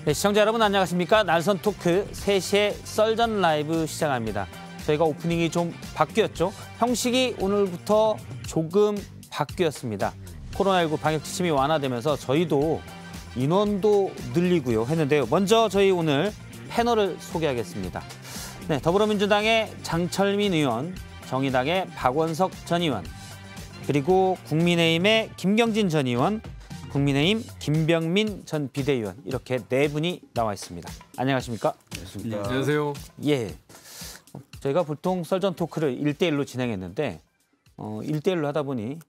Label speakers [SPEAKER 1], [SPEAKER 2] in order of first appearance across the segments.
[SPEAKER 1] 네, 시청자 여러분 안녕하십니까? 날선 토크 3시에 썰전 라이브 시작합니다. 저희가 오프닝이 좀 바뀌었죠. 형식이 오늘부터 조금 바뀌었습니다. 코로나19 방역 지침이 완화되면서 저희도 인원도 늘리고요 했는데요. 먼저 저희 오늘 패널을 소개하겠습니다. 네, 더불어민주당의 장철민 의원, 정의당의 박원석 전 의원, 그리고 국민의힘의 김경진 전 의원, 국민의힘 김병민 전 비대위원, 이렇게 네 분이 나와 있습니다. 안녕하십니까?
[SPEAKER 2] 네, 안녕하세요.
[SPEAKER 1] 예, 저희가 보통 썰전 토크를 1대1로 진행했는데 1대1로 하다 보니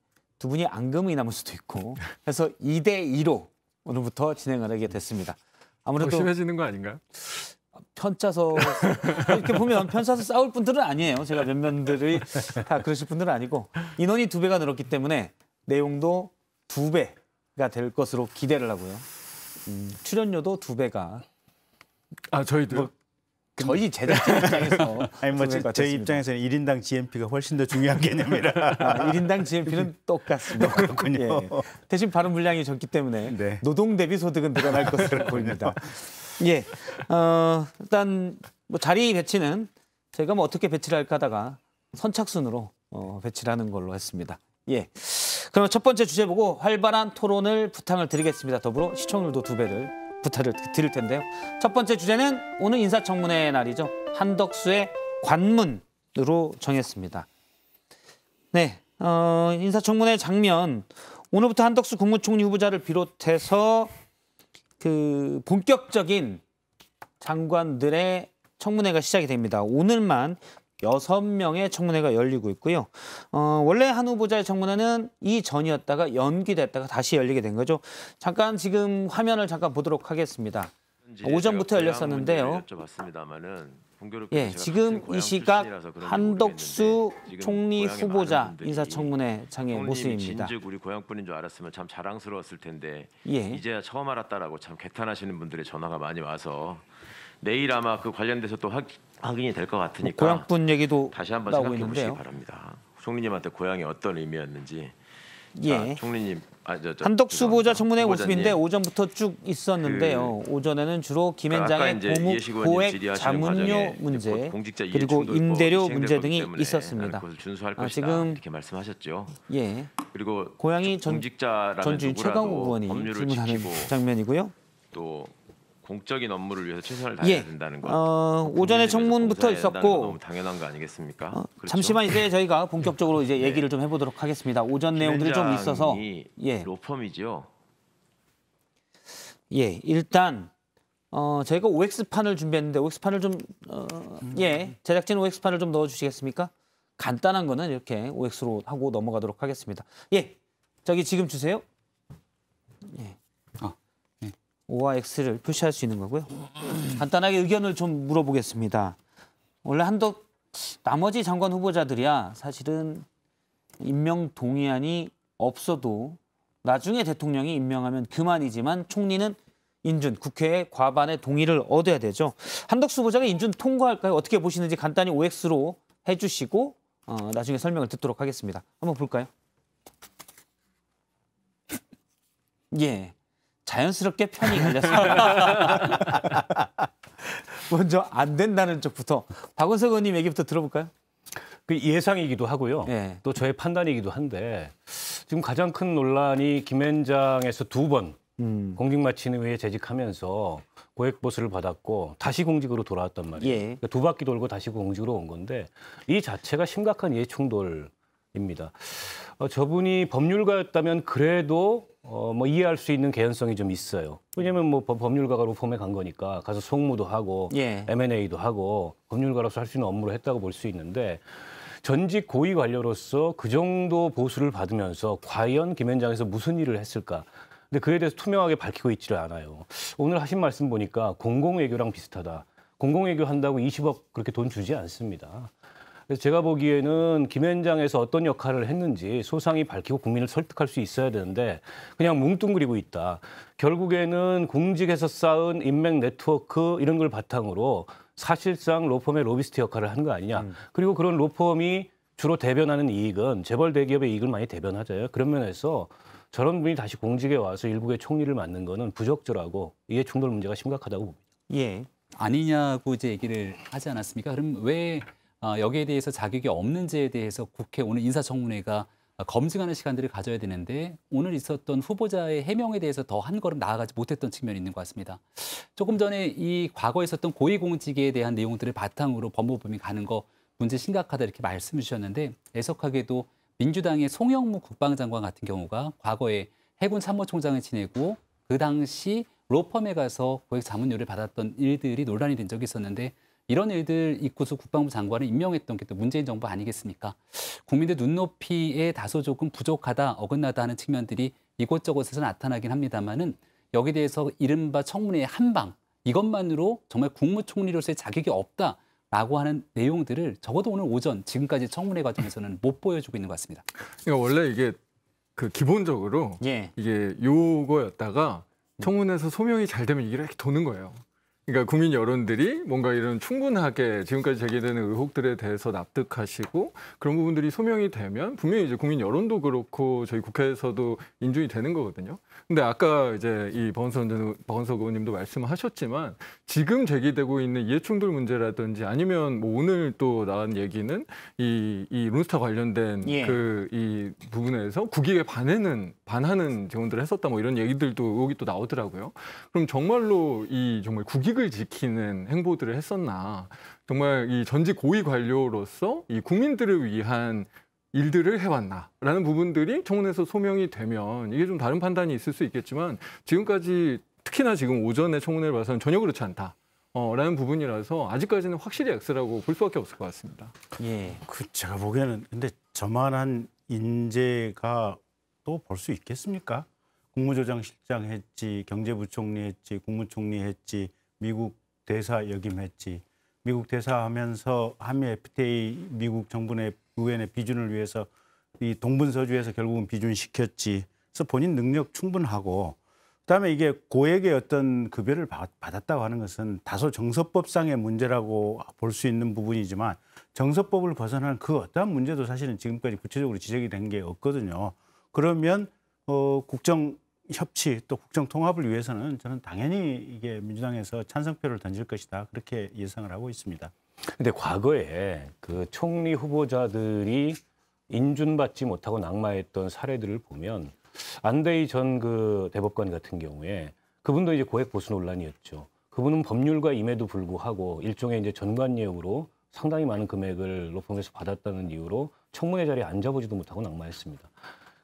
[SPEAKER 1] 두 분이 앙금이 남을 수도 있고 해서 2대2로 오늘부터 진행을 하게 됐습니다. 아무래도
[SPEAKER 2] 더 심해지는 거 아닌가요?
[SPEAKER 1] 편짜서 이렇게 보면 편짜서 싸울 분들은 아니에요. 제가 몇몇들이 다 그러실 분들은 아니고 인원이 2배가 늘었기 때문에 내용도 2배가 될 것으로 기대를 하고요. 출연료도 2배가.
[SPEAKER 2] 아, 저희도.
[SPEAKER 1] 저희 제작진 입장에서
[SPEAKER 3] 아니 뭐 저희 입장에서는 1인당 GMP가 훨씬 더 중요한 개념이라.
[SPEAKER 1] 1인당 GMP는 똑같습니다.
[SPEAKER 3] 그렇군요.
[SPEAKER 1] 예. 대신 발음 분량이 적기 때문에
[SPEAKER 3] 네.
[SPEAKER 1] 노동 대비 소득은 늘어날 것으로 보입니다. 예, 일단 뭐 자리 배치는 저희가 뭐 어떻게 배치를 할까 하다가 선착순으로 배치를 하는 걸로 했습니다. 예, 그럼 첫 번째 주제 보고 활발한 토론을 부탁을 드리겠습니다. 더불어 시청률도 2배를 부탁을 드릴 텐데요. 첫 번째 주제는 오늘 인사청문회 날이죠. 한덕수의 관문으로 정했습니다. 네, 인사청문회 장면, 오늘부터 한덕수 국무총리 후보자를 비롯해서 그 본격적인 장관들의 청문회가 시작이 됩니다. 오늘만 6명의 청문회가 열리고 있고요. 원래 한 후보자의 청문회는 이전이었다가 연기됐다가 다시 열리게 된 거죠. 잠깐 지금 화면을 잠깐 보도록 하겠습니다. 오전부터 열렸었는데요. 예, 지금 이 시각 한덕수 총리 후보자 인사청문회장의 모습입니다.
[SPEAKER 4] 진즉 우리 고향분인 줄 알았으면 참 자랑스러웠을 텐데
[SPEAKER 1] 예.
[SPEAKER 4] 이제야 처음 알았다라고 참 개탄하시는 분들의 전화가 많이 와서 내일 아마 그 관련돼서 또 확인이 될 것 같으니까
[SPEAKER 1] 고향분 얘기도
[SPEAKER 4] 다시 한번
[SPEAKER 1] 나오고
[SPEAKER 4] 생각해 보시기
[SPEAKER 1] 있는데요.
[SPEAKER 4] 바랍니다. 총리님한테 고향이 어떤 의미였는지.
[SPEAKER 1] 예.
[SPEAKER 4] 자, 총리님,
[SPEAKER 1] 한덕수 후보자 청문회
[SPEAKER 4] 후보자님.
[SPEAKER 1] 모습인데 오전부터 쭉 있었는데요. 오전에는 주로 김앤장의 고액 자문료 문제 그리고 임대료 문제 등이 있었습니다.
[SPEAKER 4] 준수할 것이다,
[SPEAKER 1] 지금
[SPEAKER 4] 이렇게 말씀하셨죠.
[SPEAKER 1] 예,
[SPEAKER 4] 그리고
[SPEAKER 1] 고향이
[SPEAKER 4] 공직자라면
[SPEAKER 1] 전주인 최강욱 의원이
[SPEAKER 4] 법률을
[SPEAKER 1] 질문하는
[SPEAKER 4] 지키고
[SPEAKER 1] 장면이고요.
[SPEAKER 4] 또 공적인 업무를 위해서 최선을 다해야 된다는 것.
[SPEAKER 1] 오전에 청문부터 있었고
[SPEAKER 4] 너무 당연한 거 아니겠습니까? 그렇죠?
[SPEAKER 1] 잠시만 이제 저희가 본격적으로 이제 얘기를 좀 해보도록 하겠습니다. 오전 내용들이 좀 있어서 예,
[SPEAKER 4] 로펌이죠.
[SPEAKER 1] 예, 일단 저희가 OX판을 준비했는데 OX판을 좀 예, 제작진 OX판을 좀 넣어주시겠습니까? 간단한 거는 이렇게 OX로 하고 넘어가도록 하겠습니다. 예, 저기 지금 주세요. 예. O와 X를 표시할 수 있는 거고요. 간단하게 의견을 좀 물어보겠습니다. 원래 나머지 장관 후보자들이야 사실은 임명 동의안이 없어도 나중에 대통령이 임명하면 그만이지만 총리는 인준, 국회의 과반의 동의를 얻어야 되죠. 한덕수 후보자가 인준 통과할까요? 어떻게 보시는지 간단히 OX로 해주시고 나중에 설명을 듣도록 하겠습니다. 한번 볼까요? 예. 자연스럽게 편이 갈렸습니다. 먼저 안 된다는 쪽부터 박원석 의원님 얘기부터 들어볼까요?
[SPEAKER 5] 그 예상이기도 하고요.
[SPEAKER 1] 네.
[SPEAKER 5] 또 저의 판단이기도 한데 지금 가장 큰 논란이 김앤장에서 2번 공직마치는 재직하면서 고액보수를 받았고 다시 공직으로 돌아왔단 말이에요.
[SPEAKER 1] 예.
[SPEAKER 5] 그러니까 2바퀴 돌고 다시 공직으로 온 건데 이 자체가 심각한 이해충돌입니다. 저분이 법률가였다면 그래도 뭐 이해할 수 있는 개연성이 좀 있어요. 왜냐하면 뭐 법률가가 로펌에 간 거니까 가서 송무도 하고
[SPEAKER 1] 예.
[SPEAKER 5] M&A도 하고 법률가로서 할 수 있는 업무를 했다고 볼 수 있는데 전직 고위 관료로서 그 정도 보수를 받으면서 과연 김앤장에서 무슨 일을 했을까? 근데 그에 대해서 투명하게 밝히고 있지를 않아요. 오늘 하신 말씀 보니까 공공외교랑 비슷하다. 공공외교 한다고 20억 그렇게 돈 주지 않습니다. 그래서 제가 보기에는 김앤장에서 어떤 역할을 했는지 소상히 밝히고 국민을 설득할 수 있어야 되는데 그냥 뭉뚱그리고 있다. 결국에는 공직에서 쌓은 인맥 네트워크 이런 걸 바탕으로 사실상 로펌의 로비스트 역할을 한 거 아니냐. 그리고 그런 로펌이 주로 대변하는 이익은 재벌 대기업의 이익을 많이 대변하잖아요. 그런 면에서 저런 분이 다시 공직에 와서 일국의 총리를 맡는 거는 부적절하고 이해충돌 문제가 심각하다고 봅니다.
[SPEAKER 1] 예.
[SPEAKER 6] 아니냐고 이제 얘기를 하지 않았습니까? 그럼 왜 여기에 대해서 자격이 없는지에 대해서 국회 오늘 인사청문회가 검증하는 시간들을 가져야 되는데 오늘 있었던 후보자의 해명에 대해서 더 한 걸음 나아가지 못했던 측면이 있는 것 같습니다. 조금 전에 이 과거에 있었던 고위공직에 대한 내용들을 바탕으로 법무법인 가는 거 문제 심각하다 이렇게 말씀을 주셨는데 애석하게도 민주당의 송영무 국방장관 같은 경우가 과거에 해군 참모총장을 지내고 그 당시 로펌에 가서 고액 자문료를 받았던 일들이 논란이 된 적이 있었는데 이런 일들 있고서 국방부 장관을 임명했던 게 또 문재인 정부 아니겠습니까? 국민들 눈높이에 다소 조금 부족하다, 어긋나다 하는 측면들이 이곳저곳에서 나타나긴 합니다만은 여기에 대해서 이른바 청문회의 한방 이것만으로 정말 국무총리로서의 자격이 없다라고 하는 내용들을 적어도 오늘 오전 지금까지 청문회 과정에서는 못 보여주고 있는 것 같습니다.
[SPEAKER 2] 그러니까 원래 이게 그 기본적으로
[SPEAKER 1] 예.
[SPEAKER 2] 이게 요거였다가 청문회에서 소명이 잘 되면 이게 이렇게 도는 거예요. 그러니까 국민 여론들이 뭔가 이런 충분하게 지금까지 제기되는 의혹들에 대해서 납득하시고 그런 부분들이 소명이 되면 분명히 이제 국민 여론도 그렇고 저희 국회에서도 인준이 되는 거거든요. 근데 아까 이제 이 박원석 의원님도 말씀하셨지만 지금 제기되고 있는 이해충돌 문제라든지 아니면 뭐 오늘 또 나온 얘기는 이 론스타 관련된
[SPEAKER 1] 예.
[SPEAKER 2] 이 부분에서 국익에 반하는 지원들을 했었다 뭐 이런 얘기들도 의혹이 또 나오더라고요. 그럼 정말로 정말 국익을 지키는 행보들을 했었나? 정말 이 전직 고위 관료로서 이 국민들을 위한 일들을 해왔나라는 부분들이 청문회에서 소명이 되면 이게 좀 다른 판단이 있을 수 있겠지만 지금까지 특히나 지금 오전에 청문회를 봐서는 전혀 그렇지 않다. 라는 부분이라서 아직까지는 확실히 X라고 볼 수밖에 없을 것 같습니다.
[SPEAKER 1] 예.
[SPEAKER 3] 제가 보기에는 근데 저만한 인재가 또 볼 수 있겠습니까? 국무조정실장 했지, 경제부총리 했지, 국무총리 했지, 미국 대사 역임했지. 미국 대사하면서 한미 FTA 미국 정부 내 유엔의 비준을 위해서 이 동분서주에서 결국은 비준시켰지. 그래서 본인 능력 충분하고 그다음에 이게 고액의 어떤 급여를 받았다고 하는 것은 다소 정서법상의 문제라고 볼 수 있는 부분이지만 정서법을 벗어나는 그 어떠한 문제도 사실은 지금까지 구체적으로 지적이 된 게 없거든요. 그러면 국정 협치 또 국정 통합을 위해서는 저는 당연히 이게 민주당에서 찬성표를 던질 것이다 그렇게 예상을 하고 있습니다.
[SPEAKER 5] 근데 과거에 그 총리 후보자들이 인준받지 못하고 낙마했던 사례들을 보면 안대희 전 그 대법관 같은 경우에 그분도 이제 고액 보수 논란이었죠. 그분은 법률가 임에도 불구하고 일종의 이제 전관예우로 상당히 많은 금액을 로펌에서 받았다는 이유로 청문회 자리에 앉아보지도 못하고 낙마했습니다.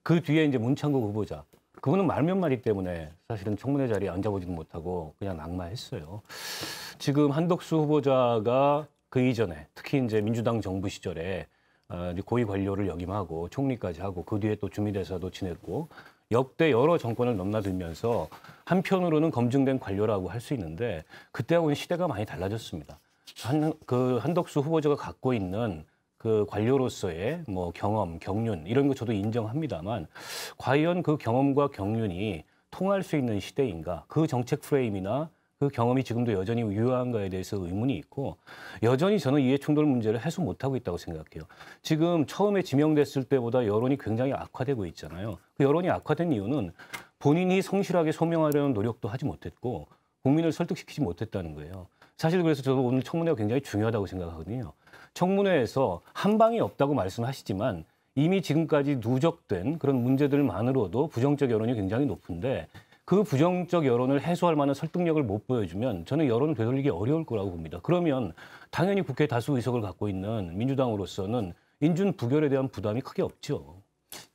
[SPEAKER 5] 그 뒤에 이제 문창국 후보자. 그분은 말 몇 마디 때문에 사실은 청문회 자리에 앉아보지도 못하고 그냥 낙마했어요. 지금 한덕수 후보자가 그 이전에 특히 이제 민주당 정부 시절에 고위 관료를 역임하고 총리까지 하고 그 뒤에 또 주미대사도 지냈고 역대 여러 정권을 넘나들면서 한편으로는 검증된 관료라고 할 수 있는데 그때하고는 시대가 많이 달라졌습니다. 한덕수 후보자가 갖고 있는 그 관료로서의 뭐 경험, 경륜 이런 거 저도 인정합니다만 과연 그 경험과 경륜이 통할 수 있는 시대인가? 그 정책 프레임이나 그 경험이 지금도 여전히 유효한가에 대해서 의문이 있고 여전히 저는 이해충돌 문제를 해소 못하고 있다고 생각해요. 지금 처음에 지명됐을 때보다 여론이 굉장히 악화되고 있잖아요. 그 여론이 악화된 이유는 본인이 성실하게 소명하려는 노력도 하지 못했고 국민을 설득시키지 못했다는 거예요. 사실 그래서 저도 오늘 청문회가 굉장히 중요하다고 생각하거든요. 청문회에서 한 방이 없다고 말씀하시지만 이미 지금까지 누적된 그런 문제들만으로도 부정적 여론이 굉장히 높은데 그 부정적 여론을 해소할 만한 설득력을 못 보여주면 저는 여론을 되돌리기 어려울 거라고 봅니다. 그러면 당연히 국회 다수 의석을 갖고 있는 민주당으로서는 인준 부결에 대한 부담이 크게 없죠.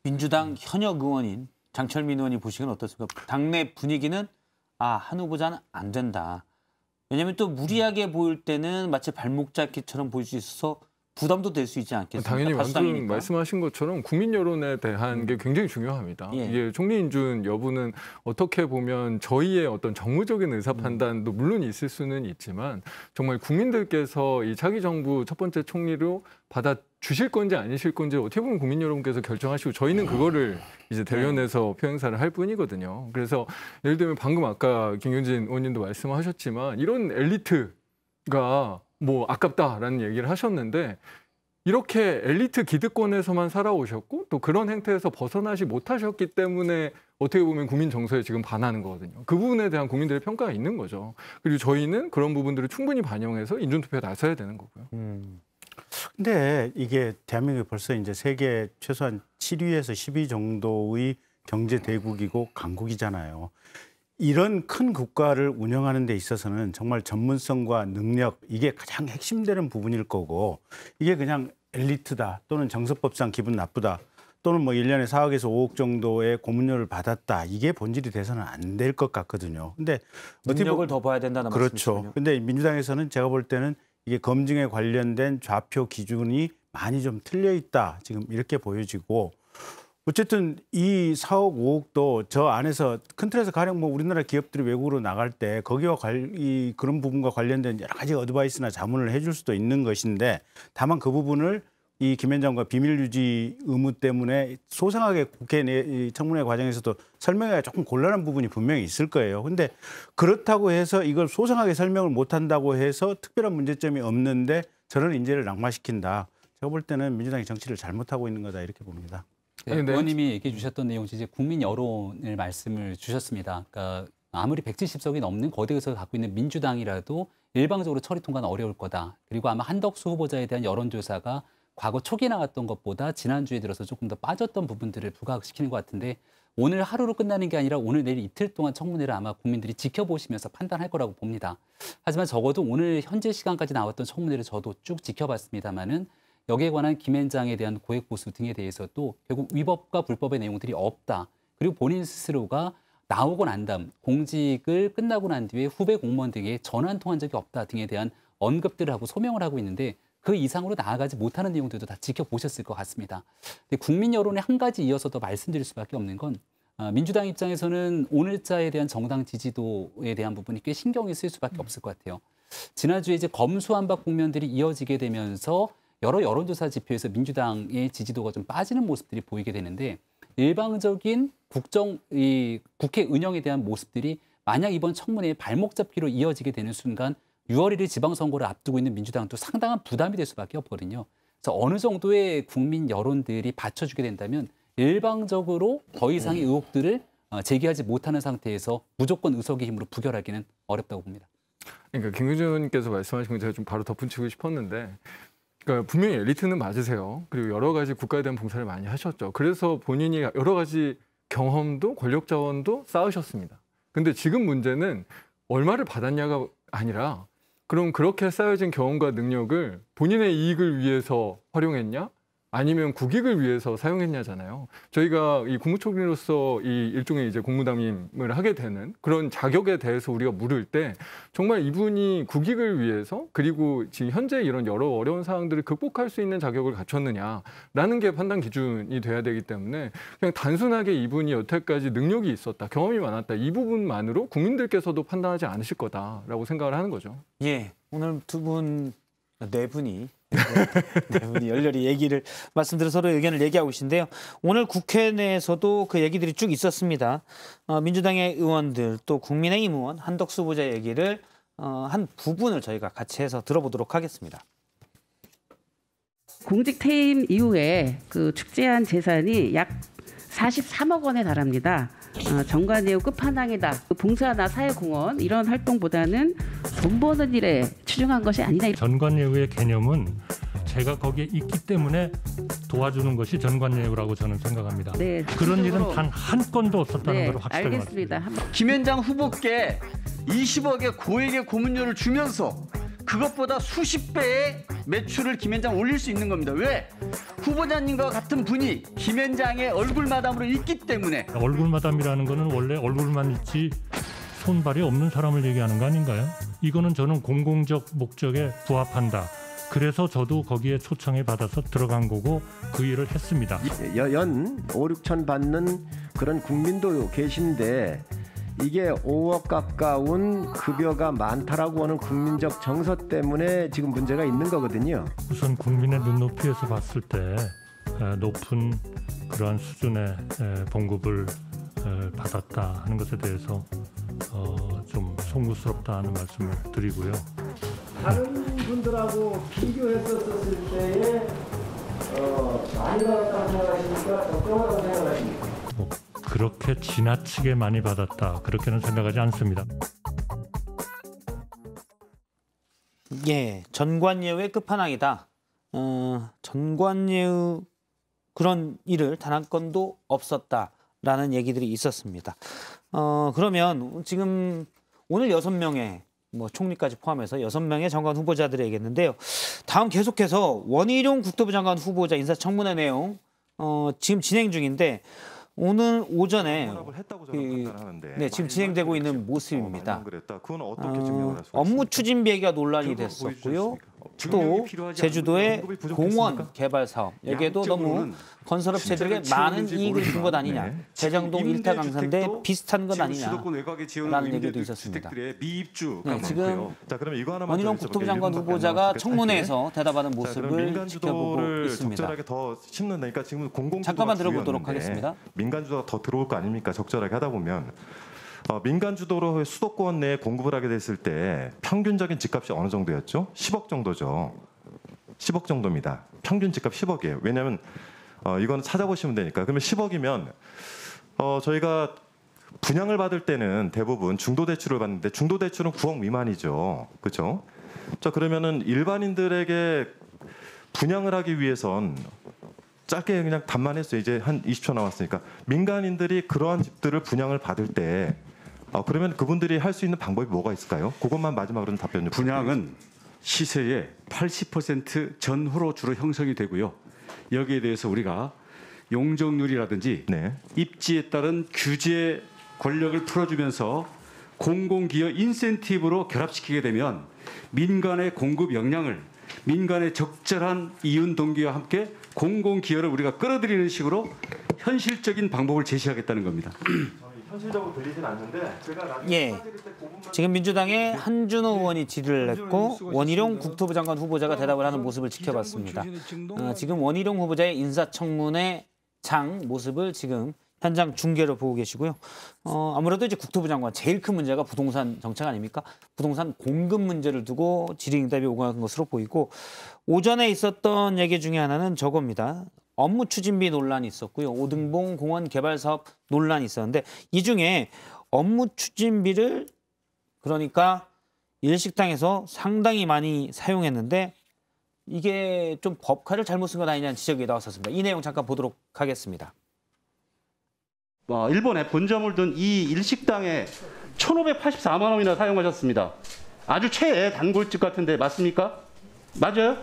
[SPEAKER 1] 민주당 현역 의원인 장철민 의원이 보시기는 어떻습니까? 당내 분위기는 한 후보자는 안 된다. 왜냐하면 또 무리하게 보일 때는 마치 발목 잡기처럼 보일 수 있어서 부담도 될 수 있지 않겠습니까?
[SPEAKER 2] 당연히 방금
[SPEAKER 1] 다수당이니까.
[SPEAKER 2] 말씀하신 것처럼 국민 여론에 대한 게 굉장히 중요합니다.
[SPEAKER 1] 예.
[SPEAKER 2] 이게 총리 인준 여부는 어떻게 보면 저희의 어떤 정무적인 의사 판단도 물론 있을 수는 있지만 정말 국민들께서 이 차기 정부 첫 번째 총리로 받아 주실 건지 아니실 건지 어떻게 보면 국민 여러분께서 결정하시고 저희는 그거를 이제 대련해서 표행사를 할 뿐이거든요. 그래서 예를 들면 방금 아까 김경진 의원님도 말씀하셨지만 이런 엘리트가 뭐 아깝다라는 얘기를 하셨는데 이렇게 엘리트 기득권에서만 살아오셨고 또 그런 행태에서 벗어나지 못하셨기 때문에 어떻게 보면 국민 정서에 지금 반하는 거거든요. 그 부분에 대한 국민들의 평가가 있는 거죠. 그리고 저희는 그런 부분들을 충분히 반영해서 인준투표에 나서야 되는 거고요.
[SPEAKER 3] 근데 이게 대한민국이 벌써 이제 세계 최소한 7위에서 10위 정도의 경제 대국이고 강국이잖아요. 이런 큰 국가를 운영하는 데 있어서는 정말 전문성과 능력, 이게 가장 핵심되는 부분일 거고, 이게 그냥 엘리트다 또는 정서법상 기분 나쁘다 또는 뭐 1년에 4억에서 5억 정도의 고문료를 받았다, 이게 본질이 돼서는 안 될 것 같거든요. 근데
[SPEAKER 1] 능력을 더 봐야 된다는
[SPEAKER 3] 그렇죠.
[SPEAKER 1] 말씀이시군요.
[SPEAKER 3] 근데 민주당에서는 제가 볼 때는 이게 검증에 관련된 좌표 기준이 많이 좀 틀려 있다, 지금 이렇게 보여지고, 어쨌든 이 4억, 5억도 저 안에서 큰 틀에서 가령 뭐 우리나라 기업들이 외국으로 나갈 때 거기와 그런 부분과 관련된 여러 가지 어드바이스나 자문을 해줄 수도 있는 것인데, 다만 그 부분을 이 김현장과 비밀 유지 의무 때문에 소상하게 국회 청문회 과정에서도 설명하기가 조금 곤란한 부분이 분명히 있을 거예요. 근데 그렇다고 해서 이걸 소상하게 설명을 못 한다고 해서 특별한 문제점이 없는데 저런 인재를 낙마시킨다. 제가 볼 때는 민주당이 정치를 잘못하고 있는 거다, 이렇게 봅니다.
[SPEAKER 6] 네, 의원님이 얘기해 주셨던 내용, 이제 국민 여론을 말씀을 주셨습니다. 그러니까 아무리 170석이 넘는 거대 의석을 갖고 있는 민주당이라도 일방적으로 처리 통과는 어려울 거다. 그리고 아마 한덕수 후보자에 대한 여론조사가 과거 초기에 나왔던 것보다 지난주에 들어서 조금 더 빠졌던 부분들을 부각시키는 것 같은데, 오늘 하루로 끝나는 게 아니라 오늘 내일 이틀 동안 청문회를 아마 국민들이 지켜보시면서 판단할 거라고 봅니다. 하지만 적어도 오늘 현재 시간까지 나왔던 청문회를 저도 쭉 지켜봤습니다마는 여기에 관한 김앤장에 대한 고액보수 등에 대해서도 결국 위법과 불법의 내용들이 없다. 그리고 본인 스스로가 나오고 난 다음 공직을 끝나고 난 뒤에 후배 공무원 등에 전화 한 통 한 적이 없다 등에 대한 언급들을 하고 소명을 하고 있는데, 그 이상으로 나아가지 못하는 내용들도 다 지켜보셨을 것 같습니다. 근데 국민 여론에 한 가지 이어서 더 말씀드릴 수밖에 없는 건, 민주당 입장에서는 오늘자에 대한 정당 지지도에 대한 부분이 꽤 신경이 쓸 수밖에 없을 것 같아요. 지난주에 이제 검수완박 국면들이 이어지게 되면서 여러 여론조사 지표에서 민주당의 지지도가 좀 빠지는 모습들이 보이게 되는데, 일방적인 국회 운영에 대한 모습들이 만약 이번 청문회의 발목 잡기로 이어지게 되는 순간 6월 1일 지방선거를 앞두고 있는 민주당도 상당한 부담이 될 수밖에 없거든요. 그래서 어느 정도의 국민 여론들이 받쳐주게 된다면 일방적으로 더 이상의 의혹들을 제기하지 못하는 상태에서 무조건 의석의 힘으로 부결하기는 어렵다고 봅니다.
[SPEAKER 2] 그러니까 김 교수님께서 말씀하신 건 제가 좀 바로 덧붙이고 싶었는데, 그러니까 분명히 엘리트는 맞으세요. 그리고 여러 가지 국가에 대한 봉사를 많이 하셨죠. 그래서 본인이 여러 가지 경험도 권력 자원도 쌓으셨습니다. 근데 지금 문제는 얼마를 받았냐가 아니라, 그럼 그렇게 쌓여진 경험과 능력을 본인의 이익을 위해서 활용했냐? 아니면 국익을 위해서 사용했냐잖아요. 저희가 이 국무총리로서 이 일종의 이제 공무담임을 하게 되는 그런 자격에 대해서 우리가 물을 때, 정말 이분이 국익을 위해서, 그리고 지금 현재 이런 여러 어려운 상황들을 극복할 수 있는 자격을 갖췄느냐라는 게 판단 기준이 돼야 되기 때문에, 그냥 단순하게 이분이 여태까지 능력이 있었다, 경험이 많았다, 이 부분만으로 국민들께서도 판단하지 않으실 거다라고 생각을 하는 거죠.
[SPEAKER 1] 예, 오늘 네 분이 열렬히 말씀드려 서로 의견을 얘기하고 계신데요. 오늘 국회 내에서도 그 얘기들이 쭉 있었습니다. 민주당의 의원들, 또 국민의힘 의원 한덕수 후보자 얘기를 한 부분을 저희가 같이 해서 들어보도록 하겠습니다.
[SPEAKER 7] 공직 퇴임 이후에 그 축제한 재산이 약 43억 원에 달합니다. 정관예우 끝판왕이다. 봉사나 사회공헌 이런 활동보다는 돈 버는 일에 치중한 것이 아니다.
[SPEAKER 8] 전관예우의 개념은 제가 거기에 있기 때문에 도와주는 것이 전관예우라고 저는 생각합니다.
[SPEAKER 7] 네,
[SPEAKER 8] 그런 일은 단 한 건도 없었다는
[SPEAKER 7] 네,
[SPEAKER 8] 걸 확실하게
[SPEAKER 7] 알겠습니다.
[SPEAKER 8] 말씀드립니다.
[SPEAKER 9] 김현장 후보께 20억의 고액의 고문료를 주면서 그것보다 수십 배의 매출을 김현장 올릴 수 있는 겁니다. 왜? 후보자님과 같은 분이 김현장의 얼굴마담으로 있기 때문에.
[SPEAKER 8] 얼굴마담이라는 거는 원래 얼굴만 있지 손발이 없는 사람을 얘기하는 거 아닌가요? 이거는 저는 공공적 목적에 부합한다. 그래서 저도 거기에 초청을 받아서 들어간 거고 그 일을 했습니다.
[SPEAKER 10] 연 5, 6천 받는 그런 국민도 계신데, 이게 5억 가까운 급여가 많다라고 하는 국민적 정서 때문에 지금 문제가 있는 거거든요.
[SPEAKER 8] 우선 국민의 눈높이에서 봤을 때 높은 그러한 수준의 봉급을 받았다 하는 것에 대해서 좀 송구스럽다 하는 말씀을 드리고요.
[SPEAKER 10] 다른 분들하고 비교했었을 때에 많이 받았다고 생각하십니까?
[SPEAKER 8] 그렇게 지나치게 많이 받았다. 그렇게는 생각하지 않습니다.
[SPEAKER 1] 예, 전관예우의 끝판왕이다. 전관예우 그런 일을 단 한 건도 없었다라는 얘기들이 있었습니다. 그러면 지금 오늘 6명의 뭐 총리까지 포함해서 6명의 장관 후보자들이 얘기했는데요. 다음 계속해서 원희룡 국토부 장관 후보자 인사청문회 내용 지금 진행 중인데 오늘 오전에 지금 진행되고 있는 모습입니다. 업무 추진비 얘기가 논란이 됐었고요. 또 제주도의 공원 개발 사업 여기에도 너무 건설업체들에게 많은 이익을 준 것 아니냐. 대장동 일타 강사인데 비슷한 것 아니냐라는 얘기도 있었습니다. 네, 지금 원희룡 국토부 장관 후보자가 청문회에서 대답하는 모습을 지켜보고 있습니다. 잠깐만 들어보도록 하겠습니다.
[SPEAKER 11] 민간 주도가 더 들어올 거 아닙니까? 적절하게 하다 보면 민간 주도로 수도권 내에 공급을 하게 됐을 때 평균적인 집값이 어느 정도였죠? 10억 정도죠. 10억 정도입니다. 평균 집값 10억이에요. 왜냐하면 이건 찾아보시면 되니까. 그러면 10억이면 저희가 분양을 받을 때는 대부분 중도대출을 받는데 중도대출은 9억 미만이죠. 그렇죠? 자, 그러면은 일반인들에게 분양을 하기 위해선 짧게 그냥 답만 했어요. 이제 한 20초 남았으니까. 민간인들이 그러한 집들을 분양을 받을 때 그러면 그분들이 할 수 있는 방법이 뭐가 있을까요? 그것만 마지막으로는 답변 좀
[SPEAKER 12] 분양은 시세의 80% 전후로 주로 형성이 되고요. 여기에 대해서 우리가 용적률이라든지 입지에 따른 규제 권력을 풀어주면서 공공기업 인센티브로 결합시키게 되면 민간의 공급 역량을 민간의 적절한 이윤 동기와 함께 공공기여를 우리가 끌어들이는 식으로 현실적인 방법을 제시하겠다는 겁니다.
[SPEAKER 11] 현실적으로 들리진 않는데 제가
[SPEAKER 1] 지금 민주당의 한준호 의원이 질의를 했고 원희룡 국토부 장관 후보자가 대답을 하는 모습을 지켜봤습니다. 지금 원희룡 후보자의 인사청문회 장 모습을 지금 현장 중계로 보고 계시고요. 아무래도 이제 국토부 장관 제일 큰 문제가 부동산 정책 아닙니까? 부동산 공급 문제를 두고 질의응답이 오간 것으로 보이고 오전에 있었던 얘기 중에 하나는 저겁니다. 업무 추진비 논란이 있었고요. 오등봉 공원 개발 사업 논란이 있었는데 이 중에 업무 추진비를 그러니까 일식당에서 상당히 많이 사용했는데 이게 좀 법화를 잘못 쓴 것 아니냐는 지적이 나왔었습니다. 이 내용 잠깐 보도록 하겠습니다.
[SPEAKER 13] 일본에 본점을 둔 이 일식당에 1,584만 원이나 사용하셨습니다. 아주 최애 단골집 같은데 맞습니까? 맞아요?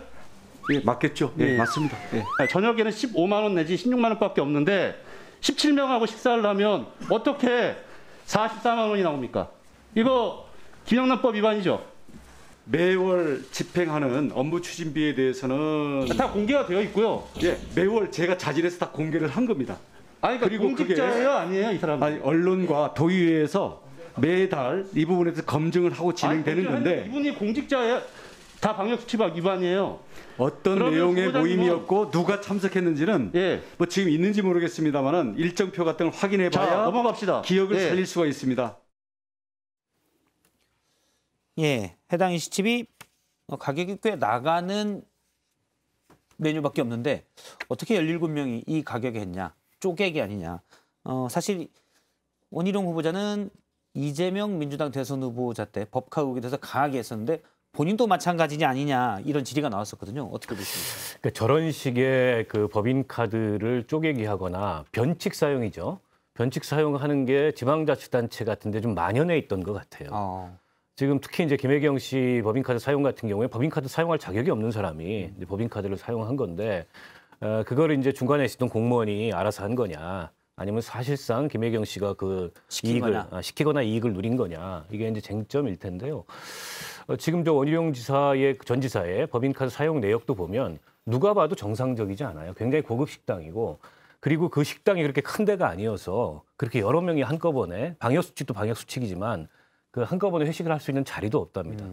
[SPEAKER 12] 예, 맞겠죠. 예, 맞습니다. 예.
[SPEAKER 13] 저녁에는 15만 원 내지 16만 원밖에 없는데 17명하고 식사를 하면 어떻게 44만 원이 나옵니까? 이거 김영란법 위반이죠.
[SPEAKER 12] 매월 집행하는 업무 추진비에 대해서는
[SPEAKER 13] 다 공개가 되어 있고요.
[SPEAKER 12] 예, 매월 제가 자진해서 다 공개를 한 겁니다.
[SPEAKER 13] 아니, 그러니까 공직자예요, 아니에요, 이 사람?
[SPEAKER 12] 아니, 언론과 도의회에서 매달 이 부분에 대해서 검증을 하고 진행되는 건데
[SPEAKER 13] 이분이 공직자예요. 다 방역수칙법 위반이에요.
[SPEAKER 12] 어떤 내용의 모임이었고 누가 참석했는지는 뭐 지금 있는지 모르겠습니다만은 일정표 같은 걸 확인해봐야
[SPEAKER 13] 넘어갑시다.
[SPEAKER 12] 기억을 살릴 수가 있습니다.
[SPEAKER 1] 예, 해당 일식집이 가격이 꽤 나가는 메뉴밖에 없는데 어떻게 17명이 이 가격에 했냐? 쪼개기 아니냐? 사실 원희룡 후보자는 이재명 민주당 대선 후보자 때 법카 의혹에 대해서 강하게 했었는데 본인도 마찬가지냐 아니냐 이런 질의가 나왔었거든요. 어떻게 보십니까?
[SPEAKER 5] 그러니까 저런 식의 그 법인 카드를 쪼개기 하거나 변칙 사용이죠. 변칙 사용하는 게 지방자치단체 같은데 좀 만연해 있던 것 같아요. 지금 특히 이제 김혜경 씨 법인카드 사용 같은 경우에 법인카드 사용할 자격이 없는 사람이 이제 법인카드를 사용한 건데 그거를 이제 중간에 있었던 공무원이 알아서 한 거냐 아니면 사실상 김혜경 씨가 그 시키거나 이익을 누린 거냐 이게 이제 쟁점일 텐데요. 지금 저 원희룡 지사의 전 지사의 법인카드 사용 내역도 보면 누가 봐도 정상적이지 않아요. 굉장히 고급 식당이고 그리고 그 식당이 그렇게 큰 데가 아니어서 그렇게 여러 명이 한꺼번에 방역수칙도 방역수칙이지만 그 한꺼번에 회식을 할 수 있는 자리도 없답니다.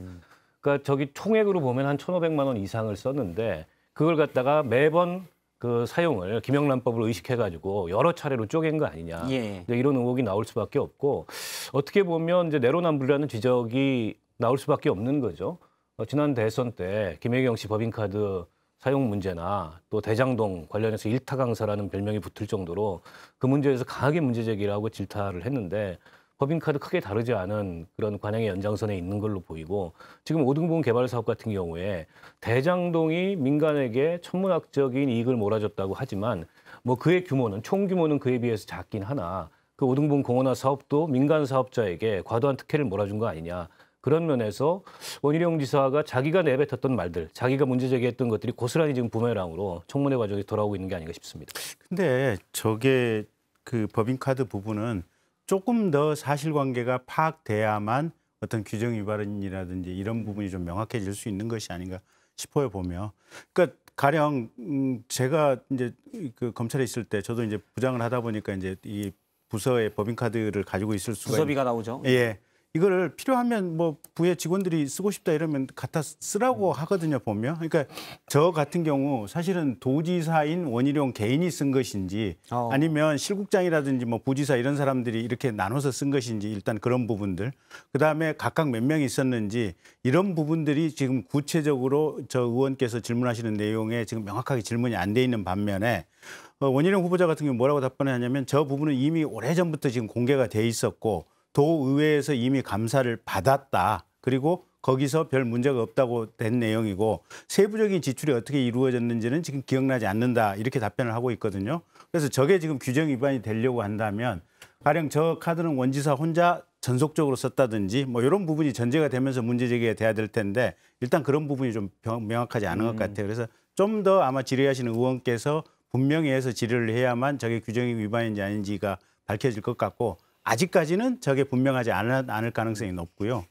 [SPEAKER 5] 그러니까 저기 총액으로 보면 한 1,500만 원 이상을 썼는데 그걸 갖다가 매번 그 사용을 김영란법을 의식해가지고 여러 차례로 쪼갠 거 아니냐. 이런 의혹이 나올 수밖에 없고 어떻게 보면 이제 내로남불이라는 지적이 나올 수밖에 없는 거죠. 지난 대선 때 김혜경 씨 법인카드 사용 문제나 또 대장동 관련해서 일타 강사라는 별명이 붙을 정도로 그 문제에 대해서 강하게 문제 제기를 하고 질타를 했는데 법인카드 크게 다르지 않은 그런 관행의 연장선에 있는 걸로 보이고 지금 오등분 개발 사업 같은 경우에 대장동이 민간에게 천문학적인 이익을 몰아줬다고 하지만 뭐 그의 규모는 총 규모는 그에 비해서 작긴 하나 그 오등분 공원화 사업도 민간 사업자에게 과도한 특혜를 몰아준 거 아니냐. 그런 면에서 원희룡 지사가 자기가 내뱉었던 말들, 자기가 문제 제기했던 것들이 고스란히 지금 부메랑으로 청문회 과정에 돌아오고 있는 게 아닌가 싶습니다.
[SPEAKER 3] 근데 저게 그 법인카드 부분은 조금 더 사실관계가 파악돼야만 어떤 규정 위반이라든지 이런 부분이 좀 명확해질 수 있는 것이 아닌가 싶어요 보면. 그러니까 가령 제가 이제 그 검찰에 있을 때 저도 이제 부장을 하다 보니까 이제 이 부서의 법인카드를 가지고 있을 수가
[SPEAKER 1] 부서비가 나오죠.
[SPEAKER 3] 예. 이거를 필요하면 뭐 부의 직원들이 쓰고 싶다 이러면 갖다 쓰라고 하거든요 보면. 그러니까 저 같은 경우 사실은 도지사인 원희룡 개인이 쓴 것인지 아니면 실국장이라든지 뭐 부지사 이런 사람들이 이렇게 나눠서 쓴 것인지 일단 그런 부분들. 그다음에 각각 몇 명이 있었는지 이런 부분들이 지금 구체적으로 저 의원께서 질문하시는 내용에 지금 명확하게 질문이 안 돼 있는 반면에 원희룡 후보자 같은 경우 뭐라고 답변을 하냐면 저 부분은 이미 오래전부터 지금 공개가 돼 있었고 도의회에서 이미 감사를 받았다. 그리고 거기서 별 문제가 없다고 된 내용이고 세부적인 지출이 어떻게 이루어졌는지는 지금 기억나지 않는다. 이렇게 답변을 하고 있거든요. 그래서 저게 지금 규정 위반이 되려고 한다면 가령 저 카드는 원지사 혼자 전속적으로 썼다든지 뭐 이런 부분이 전제가 되면서 문제 제기가 돼야 될 텐데 일단 그런 부분이 좀 명확하지 않은 것 같아요. 그래서 좀 더 아마 질의하시는 의원께서 분명히 해서 질의를 해야만 저게 규정 위반인지 아닌지가 밝혀질 것 같고 아직까지는 저게 분명하지 않을 가능성이 높고요.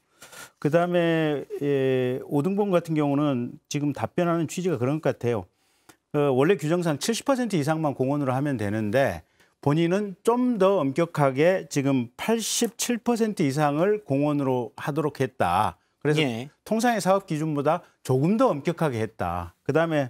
[SPEAKER 3] 그다음에 오등본 같은 경우는 지금 답변하는 취지가 그런 것 같아요. 원래 규정상 70% 이상만 공원으로 하면 되는데 본인은 좀 더 엄격하게 지금 87% 이상을 공원으로 하도록 했다. 그래서 통상의 사업 기준보다 조금 더 엄격하게 했다. 그다음에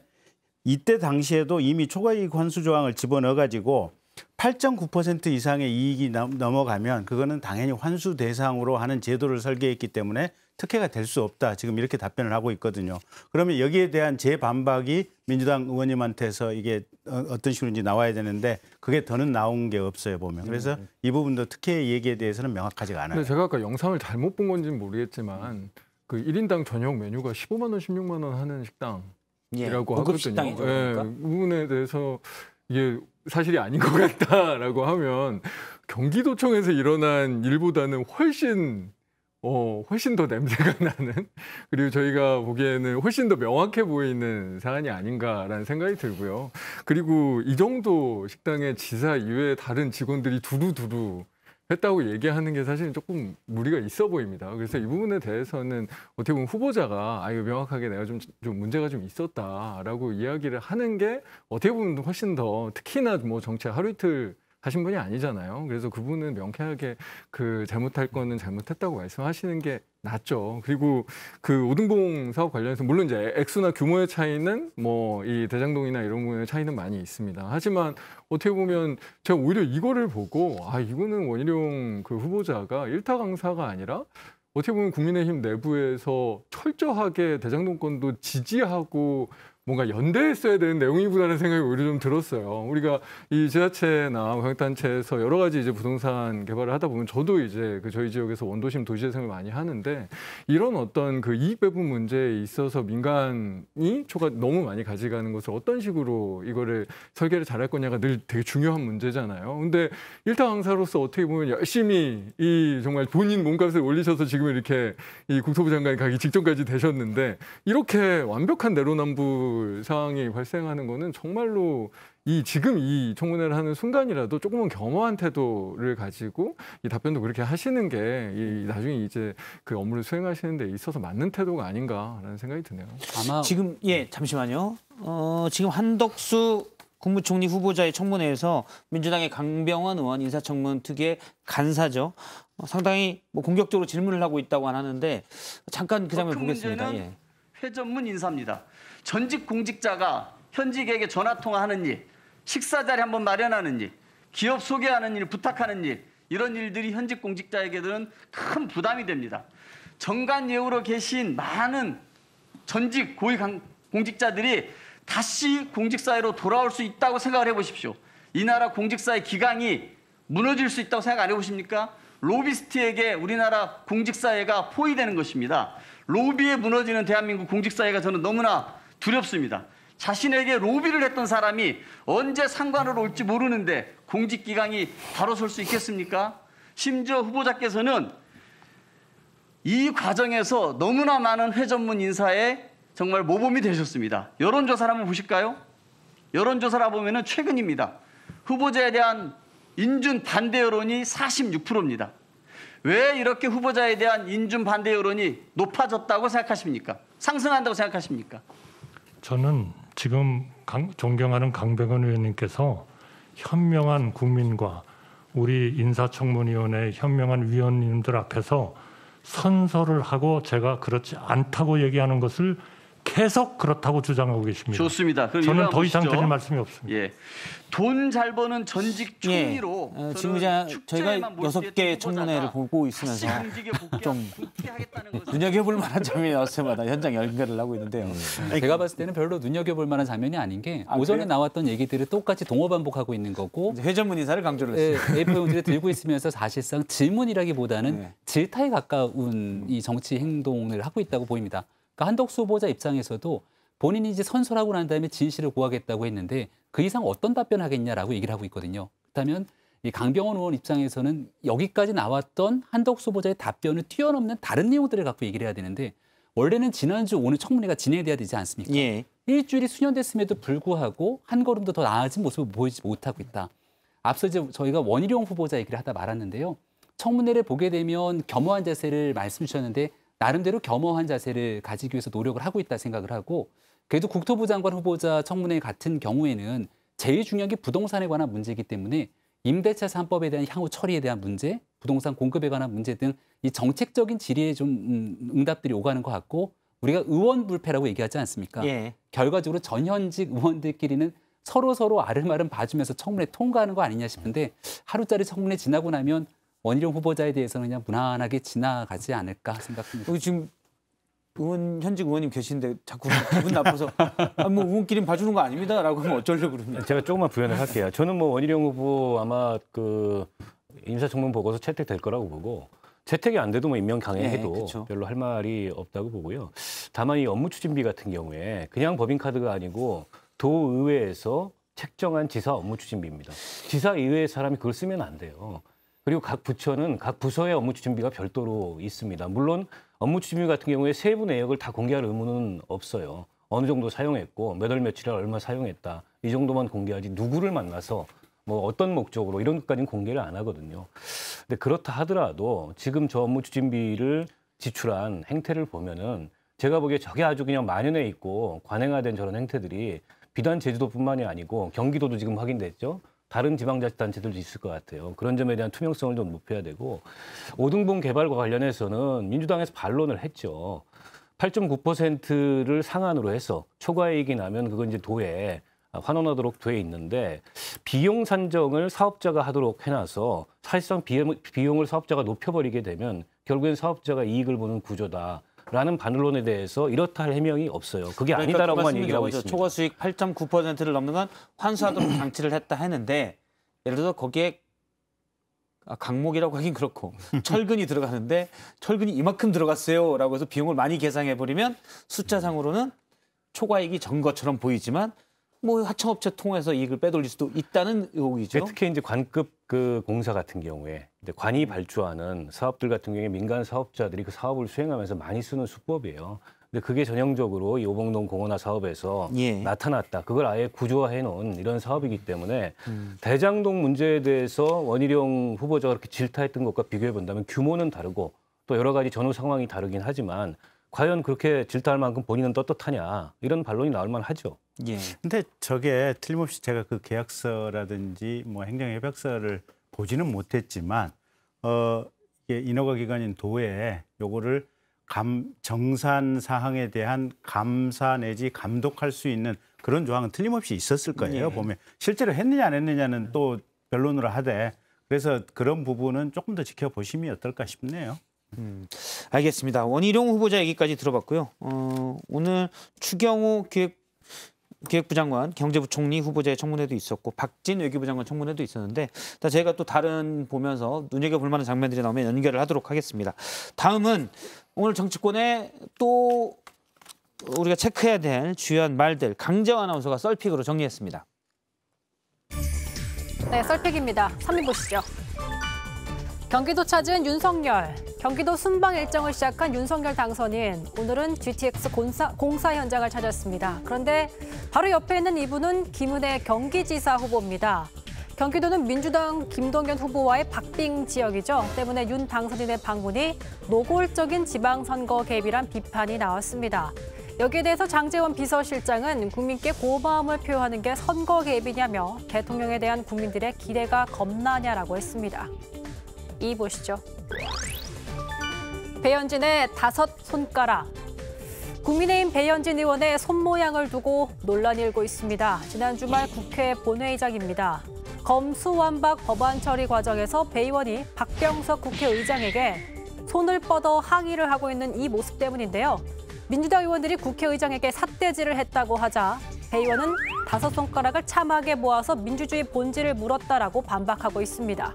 [SPEAKER 3] 이때 당시에도 이미 초과이익 환수 조항을 집어넣어가지고 8.9% 이상의 이익이 넘어가면 그거는 당연히 환수 대상으로 하는 제도를 설계했기 때문에 특혜가 될 수 없다. 지금 이렇게 답변을 하고 있거든요. 그러면 여기에 대한 재반박이 민주당 의원님한테서 이게 어떤 식으로인지 나와야 되는데 그게 더는 나온 게 없어요 보면. 그래서 이 부분도 특혜 얘기에 대해서는 명확하지가 않아요.
[SPEAKER 2] 근데 제가 아까 영상을 잘못 본 건지는 모르겠지만 그 1인당 저녁 메뉴가 15만 원, 16만 원 하는 식당이라고 하거든요.
[SPEAKER 1] 식당이죠,
[SPEAKER 2] 그러니까. 그 부분에 대해서 이게 사실이 아닌 것 같다라고 하면 경기도청에서 일어난 일보다는 훨씬 더 냄새가 나는 그리고 저희가 보기에는 훨씬 더 명확해 보이는 사안이 아닌가라는 생각이 들고요. 그리고 이 정도 식당에 지사 이외에 다른 직원들이 두루두루 했다고 얘기하는 게 사실은 조금 무리가 있어 보입니다. 그래서 이 부분에 대해서는 어떻게 보면 후보자가 이거 명확하게 내가 좀 문제가 좀 있었다라고 이야기를 하는 게 어떻게 보면 훨씬 더 특히나 뭐 정치 하루 이틀 하신 분이 아니잖아요. 그래서 그분은 명쾌하게 그 잘못할 거는 잘못했다고 말씀하시는 게 낫죠. 그리고 그 오등봉 사업 관련해서 물론 이제 액수나 규모의 차이는 뭐 이 대장동이나 이런 부분의 차이는 많이 있습니다. 하지만 어떻게 보면 제가 오히려 이거를 보고 이거는 원희룡 그 후보자가 일타 강사가 아니라 어떻게 보면 국민의힘 내부에서 철저하게 대장동 건도 지지하고 뭔가 연대했어야 되는 내용이구나라는 생각이 오히려 좀 들었어요. 우리가 이 지자체나 광역단체에서 여러 가지 이제 부동산 개발을 하다 보면 저도 이제 그 저희 지역에서 원도심 도시재생을 많이 하는데 이런 어떤 그 이익 배분 문제에 있어서 민간이 초가 너무 많이 가져가는 것을 어떤 식으로 이거를 설계를 잘할 거냐가 늘 되게 중요한 문제잖아요. 근데 일타 강사로서 어떻게 보면 열심히 이 정말 본인 몸값을 올리셔서 지금 이렇게 이 국토부 장관이 가기 직전까지 되셨는데 이렇게 완벽한 내로남불 상황이 발생하는 거는 정말로 지금 이 청문회를 하는 순간이라도 조금은 겸허한 태도를 가지고 이 답변도 그렇게 하시는 게 나중에 이제 그 업무를 수행하시는 데 있어서 맞는 태도가 아닌가라는 생각이 드네요.
[SPEAKER 1] 아마 지금 잠시만요. 지금 한덕수 국무총리 후보자의 청문회에서 민주당의 강병원 의원 인사청문 특위의 간사죠. 상당히 뭐 공격적으로 질문을 하고 있다고 하는데 잠깐 그 장면 보겠습니다.
[SPEAKER 9] 회전문 인사입니다. 전직 공직자가 현직에게 전화통화하는 일, 식사 자리 한번 마련하는 일, 기업 소개하는 일, 부탁하는 일 이런 일들이 현직 공직자에게는 큰 부담이 됩니다. 정관 예우로 계신 많은 전직 고위 공직자들이 다시 공직사회로 돌아올 수 있다고 생각을 해보십시오. 이 나라 공직사회 기강이 무너질 수 있다고 생각 안 해보십니까? 로비스트에게 우리나라 공직사회가 포위되는 것입니다. 로비에 무너지는 대한민국 공직사회가 저는 너무나 두렵습니다. 자신에게 로비를 했던 사람이 언제 상관으로 올지 모르는데 공직기강이 바로 설 수 있겠습니까? 심지어 후보자께서는 이 과정에서 너무나 많은 회전문 인사에 정말 모범이 되셨습니다. 여론조사를 한번 보실까요? 여론조사를 보면은 최근입니다. 후보자에 대한 인준 반대 여론이 46%입니다. 왜 이렇게 후보자에 대한 인준 반대 여론이 높아졌다고 생각하십니까? 상승한다고 생각하십니까?
[SPEAKER 8] 저는 지금 존경하는 강병원 의원님께서 현명한 국민과 우리 인사청문위원회 현명한 위원님들 앞에서 선서를 하고 제가 그렇지 않다고 얘기하는 것을 계속 그렇다고 주장하고 계십니다.
[SPEAKER 9] 좋습니다. 그럼
[SPEAKER 8] 저는 더
[SPEAKER 9] 보시죠.
[SPEAKER 8] 이상 드릴 말씀이 없습니다.
[SPEAKER 9] 예, 돈 잘 버는 전직 총리로
[SPEAKER 1] 지금 저희가 6개 청문회를 보고 있으면서 좀 눈여겨볼 만한 장면이 나올 때마다 현장 연결을 하고 있는데요.
[SPEAKER 6] 제가 봤을 때는 별로 눈여겨볼 만한 장면이 아닌 게 오전에
[SPEAKER 1] 그래요?
[SPEAKER 6] 나왔던 얘기들을 똑같이 동어반복하고 있는 거고
[SPEAKER 1] 회전문 인사를 강조를 했습니다.
[SPEAKER 6] A4 용지를 들고 있으면서 사실상 질문이라기보다는 질타에 가까운 이 정치 행동을 하고 있다고 보입니다. 그러니까 한덕수 후보자 입장에서도 본인이 이제 선서하고 난 다음에 진실을 구하겠다고 했는데 그 이상 어떤 답변을 하겠냐라고 얘기를 하고 있거든요. 그렇다면 이 강병원 의원 입장에서는 여기까지 나왔던 한덕수 후보자의 답변을 뛰어넘는 다른 내용들을 갖고 얘기를 해야 되는데 원래는 지난주 오늘 청문회가 진행돼야 되지 않습니까?
[SPEAKER 1] 예.
[SPEAKER 6] 일주일이 수년됐음에도 불구하고 한 걸음도 더 나아진 모습을 보이지 못하고 있다. 앞서 이제 저희가 원희룡 후보자 얘기를 하다 말았는데요. 청문회를 보게 되면 겸허한 자세를 말씀 주셨는데 나름대로 겸허한 자세를 가지기 위해서 노력을 하고 있다 생각을 하고 그래도 국토부 장관 후보자 청문회 같은 경우에는 제일 중요한 게 부동산에 관한 문제이기 때문에 임대차 3법에 대한 향후 처리에 대한 문제, 부동산 공급에 관한 문제 등 이 정책적인 질의에 좀 응답들이 오가는 것 같고 우리가 의원 불패라고 얘기하지 않습니까?
[SPEAKER 1] 예.
[SPEAKER 6] 결과적으로 전현직 의원들끼리는 서로 아름아름 봐주면서 청문회 통과하는 거 아니냐 싶은데 하루짜리 청문회 지나고 나면 원희룡 후보자에 대해서는 그냥 무난하게 지나가지 않을까 생각합니다.
[SPEAKER 1] 여기 지금 현직 의원님 계신데 자꾸 기분 나빠서 뭐 의원끼리 봐주는 거 아닙니다라고 하면 어쩌려고 그럽니까?
[SPEAKER 5] 제가 조금만 부연을 할게요. 저는 뭐 원희룡 후보 아마 그 인사청문 보고서 채택될 거라고 보고 채택이 안 돼도 뭐 임명 강행해도 별로 할 말이 없다고 보고요. 다만 이 업무 추진비 같은 경우에 그냥 법인 카드가 아니고 도의회에서 책정한 지사 업무 추진비입니다. 지사 이외의 사람이 그걸 쓰면 안 돼요. 그리고 각 부처는 각 부서의 업무 추진비가 별도로 있습니다. 물론 업무 추진비 같은 경우에 세부 내역을 다 공개할 의무는 없어요. 어느 정도 사용했고 몇 월 며칠에 얼마 사용했다. 이 정도만 공개하지 누구를 만나서 뭐 어떤 목적으로 이런 것까지는 공개를 안 하거든요. 근데 그렇다 하더라도 지금 저 업무 추진비를 지출한 행태를 보면은 제가 보기에 저게 아주 그냥 만연해 있고 관행화된 저런 행태들이 비단 제주도뿐만이 아니고 경기도도 지금 확인됐죠. 다른 지방자치단체들도 있을 것 같아요. 그런 점에 대한 투명성을 좀 높여야 되고 5등분 개발과 관련해서는 민주당에서 반론을 했죠. 8.9%를 상한으로 해서 초과이익이 나면 그건 이제 도에 환원하도록 돼 있는데 비용 산정을 사업자가 하도록 해놔서 사실상 비용을 사업자가 높여버리게 되면 결국엔 사업자가 이익을 보는 구조다라는 반론에 대해서 이렇다 할 해명이 없어요. 그게 아니다라고만 얘기를 하고 있습니다.
[SPEAKER 1] 초과 수익 8.9%를 넘는 건 환수하도록 장치를 했다 했는데 예를 들어서 거기에 강목이라고 하긴 그렇고 철근이 들어가는데 철근이 이만큼 들어갔어요라고 해서 비용을 많이 계산해버리면 숫자상으로는 초과이익이 전 것처럼 보이지만 뭐 하청업체 통해서 이익을 빼돌릴 수도 있다는 의혹이죠.
[SPEAKER 5] 특히 이제 관급 그 공사 같은 경우에 이제 관이 발주하는 사업들 같은 경우에 민간 사업자들이 그 사업을 수행하면서 많이 쓰는 수법이에요. 근데 그게 전형적으로 이 오봉동 공원화 사업에서 나타났다. 그걸 아예 구조화해 놓은 이런 사업이기 때문에 대장동 문제에 대해서 원희룡 후보자가 그렇게 질타했던 것과 비교해 본다면 규모는 다르고 또 여러 가지 전후 상황이 다르긴 하지만 과연 그렇게 질타할 만큼 본인은 떴떴하냐 이런 반론이 나올 만하죠.
[SPEAKER 3] 예. 근데 저게 틀림없이 제가 그 계약서라든지 뭐 행정협약서를 보지는 못했지만 이게 인허가 기관인 도에 요거를 정산 사항에 대한 감사 내지 감독할 수 있는 그런 조항은 틀림없이 있었을 거예요. 보면 실제로 했느냐 안 했느냐는 또 변론으로 하되 그래서 그런 부분은 조금 더 지켜보심이 어떨까 싶네요.
[SPEAKER 1] 알겠습니다. 원희룡 후보자 얘기까지 들어봤고요. 오늘 추경호 기획부 장관, 경제부총리 후보자의 청문회도 있었고 박진 외교부 장관 청문회도 있었는데 저희가 또 다른 보면서 눈여겨볼 만한 장면들이 나오면 연결을 하도록 하겠습니다. 다음은 오늘 정치권에 또 우리가 체크해야 될 주요한 말들 강재원 아나운서가 썰픽으로 정리했습니다.
[SPEAKER 14] 네, 썰픽입니다. 3위 보시죠. 경기도 찾은 윤석열. 경기도 순방 일정을 시작한 윤석열 당선인. 오늘은 GTX 공사 현장을 찾았습니다. 그런데 바로 옆에 있는 이분은 김은혜 경기지사 후보입니다. 경기도는 민주당 김동연 후보와의 박빙 지역이죠. 때문에 윤 당선인의 방문이 노골적인 지방선거 개입이란 비판이 나왔습니다. 여기에 대해서 장제원 비서실장은 국민께 고마움을 표하는 게 선거 개입이냐며 대통령에 대한 국민들의 기대가 겁나냐라고 했습니다. 이 보시죠. 배현진의 5손가락. 국민의힘 배현진 의원의 손모양을 두고 논란이 일고 있습니다. 지난 주말 국회 본회의장입니다. 검수완박 법안 처리 과정에서 배 의원이 박병석 국회의장에게 손을 뻗어 항의를 하고 있는 이 모습 때문인데요. 민주당 의원들이 국회의장에게 삿대질을 했다고 하자 배 의원은 5손가락을 참하게 모아서 민주주의 본질을 물었다라고 반박하고 있습니다.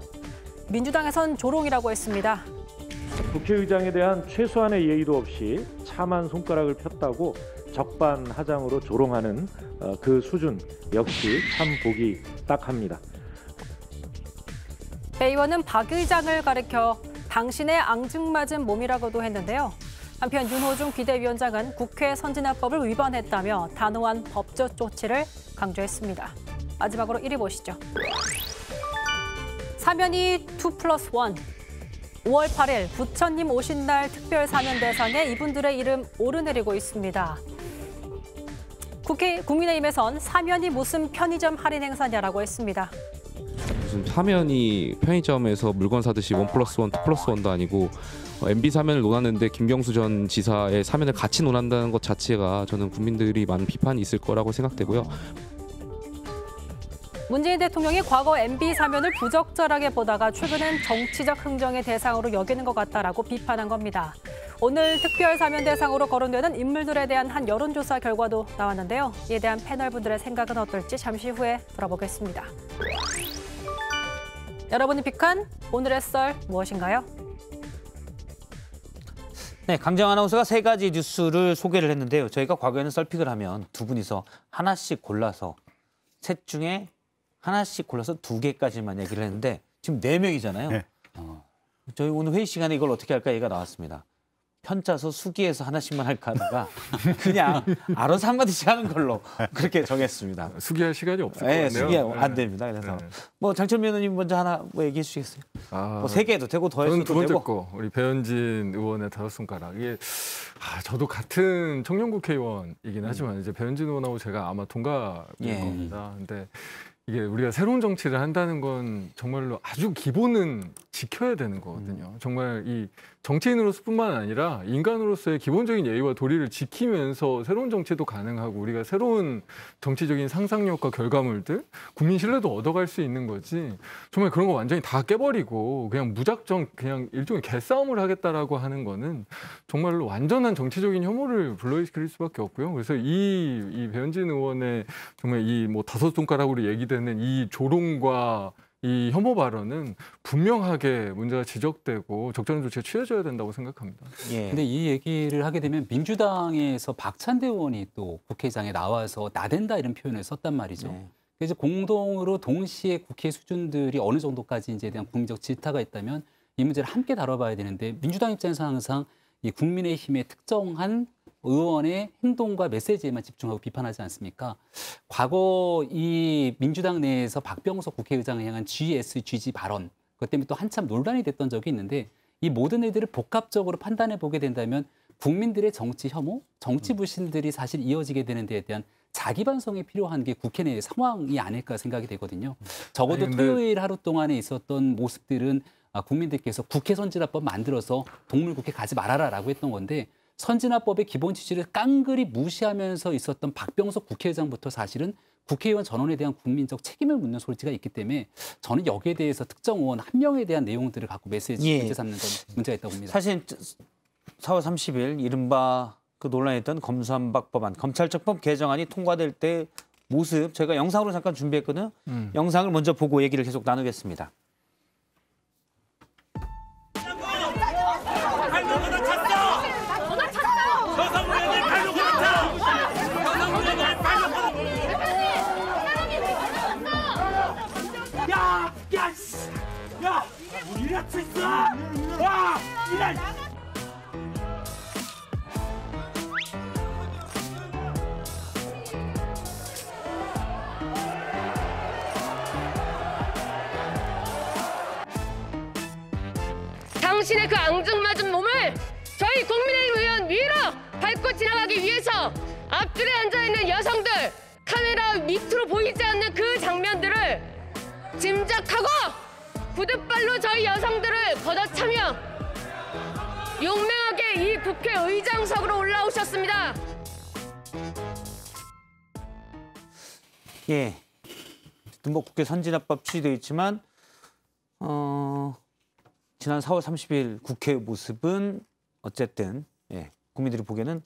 [SPEAKER 14] 민주당에선 조롱이라고 했습니다.
[SPEAKER 15] 국회의장에 대한 최소한의 예의도 없이 참한 손가락을 폈다고 적반하장으로 조롱하는 그 수준 역시 참 보기 딱합니다.
[SPEAKER 14] 배 의원은 박 의장을 가리켜 당신의 앙증맞은 몸이라고도 했는데요. 한편 윤호중 비대위원장은 국회 선진화법을 위반했다며 단호한 법적 조치를 강조했습니다. 마지막으로 1위 보시죠. 사면이 2+1. 5월 8일 부처님 오신 날 특별 사면 대상에 이분들의 이름 오르내리고 있습니다. 국민의힘에선 사면이 무슨 편의점 할인 행사냐라고 했습니다.
[SPEAKER 16] 무슨 사면이 편의점에서 물건 사듯이 1+1, 2+1도 아니고 MB 사면을 논하는데 김경수 전 지사의 사면을 같이 논한다는 것 자체가 저는 국민들이 많은 비판이 있을 거라고 생각되고요.
[SPEAKER 14] 문재인 대통령이 과거 MB 사면을 부적절하게 보다가 최근엔 정치적 흥정의 대상으로 여기는 것 같다라고 비판한 겁니다. 오늘 특별 사면 대상으로 거론되는 인물들에 대한 한 여론조사 결과도 나왔는데요. 이에 대한 패널분들의 생각은 어떨지 잠시 후에 들어보겠습니다. 여러분이 픽한 오늘의 썰 무엇인가요?
[SPEAKER 1] 네, 강재원 아나운서가 3가지 뉴스를 소개를 했는데요. 저희가 과거에는 썰픽을 하면 두 분이서 하나씩 골라서 셋 중에 하나씩 골라서 2개까지만 얘기를 했는데 지금 4명이잖아요. 네. 저희 오늘 회의 시간에 이걸 어떻게 할까 얘기가 나왔습니다. 편짜서 수기해서 하나씩만 할까 하다가 그냥 알아서 한마디씩 하는 걸로 그렇게 정했습니다.
[SPEAKER 2] 수기할 시간이 없을
[SPEAKER 1] 네,
[SPEAKER 2] 것 같네요.
[SPEAKER 1] 수기 안 됩니다. 그래서 뭐 장철민 의원님 먼저 하나 뭐 얘기해 주시겠어요? 뭐 3개도 되고 더 해도 되고.
[SPEAKER 2] 저는 두 번째 거 우리 배현진 의원의 5손가락. 이게 저도 같은 청년 국회의원이긴 하지만 이제 배현진 의원하고 제가 아마 동갑일 겁니다. 근데 이게 우리가 새로운 정치를 한다는 건 정말로 아주 기본은 지켜야 되는 거거든요. 정말 이 정치인으로서뿐만 아니라 인간으로서의 기본적인 예의와 도리를 지키면서 새로운 정치도 가능하고 우리가 새로운 정치적인 상상력과 결과물들, 국민 신뢰도 얻어갈 수 있는 거지. 정말 그런 거 완전히 다 깨버리고 그냥 무작정 그냥 일종의 개싸움을 하겠다라고 하는 거는 정말로 완전한 정치적인 혐오를 불러일으킬 수밖에 없고요. 그래서 이 배현진 의원의 정말 이 뭐 5손가락으로 얘기되는 이 조롱과 이 혐오 발언은 분명하게 문제가 지적되고 적절한 조치가 취해져야 된다고 생각합니다.
[SPEAKER 6] 근데 이 얘기를 하게 되면 민주당에서 박찬대 의원이 또 국회의장에 나와서 나댄다 이런 표현을 썼단 말이죠. 그래서 공동으로 동시에 국회 수준들이 어느 정도까지 이제 대한 국민적 질타가 있다면 이 문제를 함께 다뤄봐야 되는데 민주당 입장에서 항상 이 국민의힘의 특정한 의원의 행동과 메시지에만 집중하고 비판하지 않습니까? 과거 이 민주당 내에서 박병석 국회의장을 향한 GSGG 발언, 그것 때문에 또 한참 논란이 됐던 적이 있는데 이 모든 일들을 복합적으로 판단해 보게 된다면 국민들의 정치 혐오, 정치 불신들이 사실 이어지게 되는 데에 대한 자기 반성이 필요한 게 국회 내의 상황이 아닐까 생각이 되거든요. 적어도 토요일 하루 동안에 있었던 모습들은 국민들께서 국회 선진화법 만들어서 동물국회 가지 말아라라고 했던 건데 선진화법의 기본 취지를 깡그리 무시하면서 있었던 박병석 국회의장부터 사실은 국회의원 전원에 대한 국민적 책임을 묻는 소지가 있기 때문에 저는 여기에 대해서 특정 의원 한 명에 대한 내용들을 갖고 메시지 문제 삼는 건 문제가 있다고 봅니다.
[SPEAKER 1] 사실 4월 30일 이른바 그 논란했던 검수완박 법안, 검찰청법 개정안이 통과될 때 모습 제가 영상으로 잠깐 준비했거든요. 영상을 먼저 보고 얘기를 계속 나누겠습니다.
[SPEAKER 17] 야, 우리가 쳤어! 와, 이런!
[SPEAKER 18] 당신의 그 앙증맞은 몸을 저희 국민의힘 의원 위로 밟고 지나가기 위해서 앞줄에 앉아있는 여성들, 카메라 밑으로 보이지 않는 그 장면들을 짐작하고 부둣발로 저희 여성들을 걷어차며 용맹하게 이 국회의장석으로 올라오셨습니다.
[SPEAKER 1] 예, 뭐 국회 선진화법 취지되어 있지만 지난 4월 30일 국회 모습은 어쨌든 국민들이 보기에는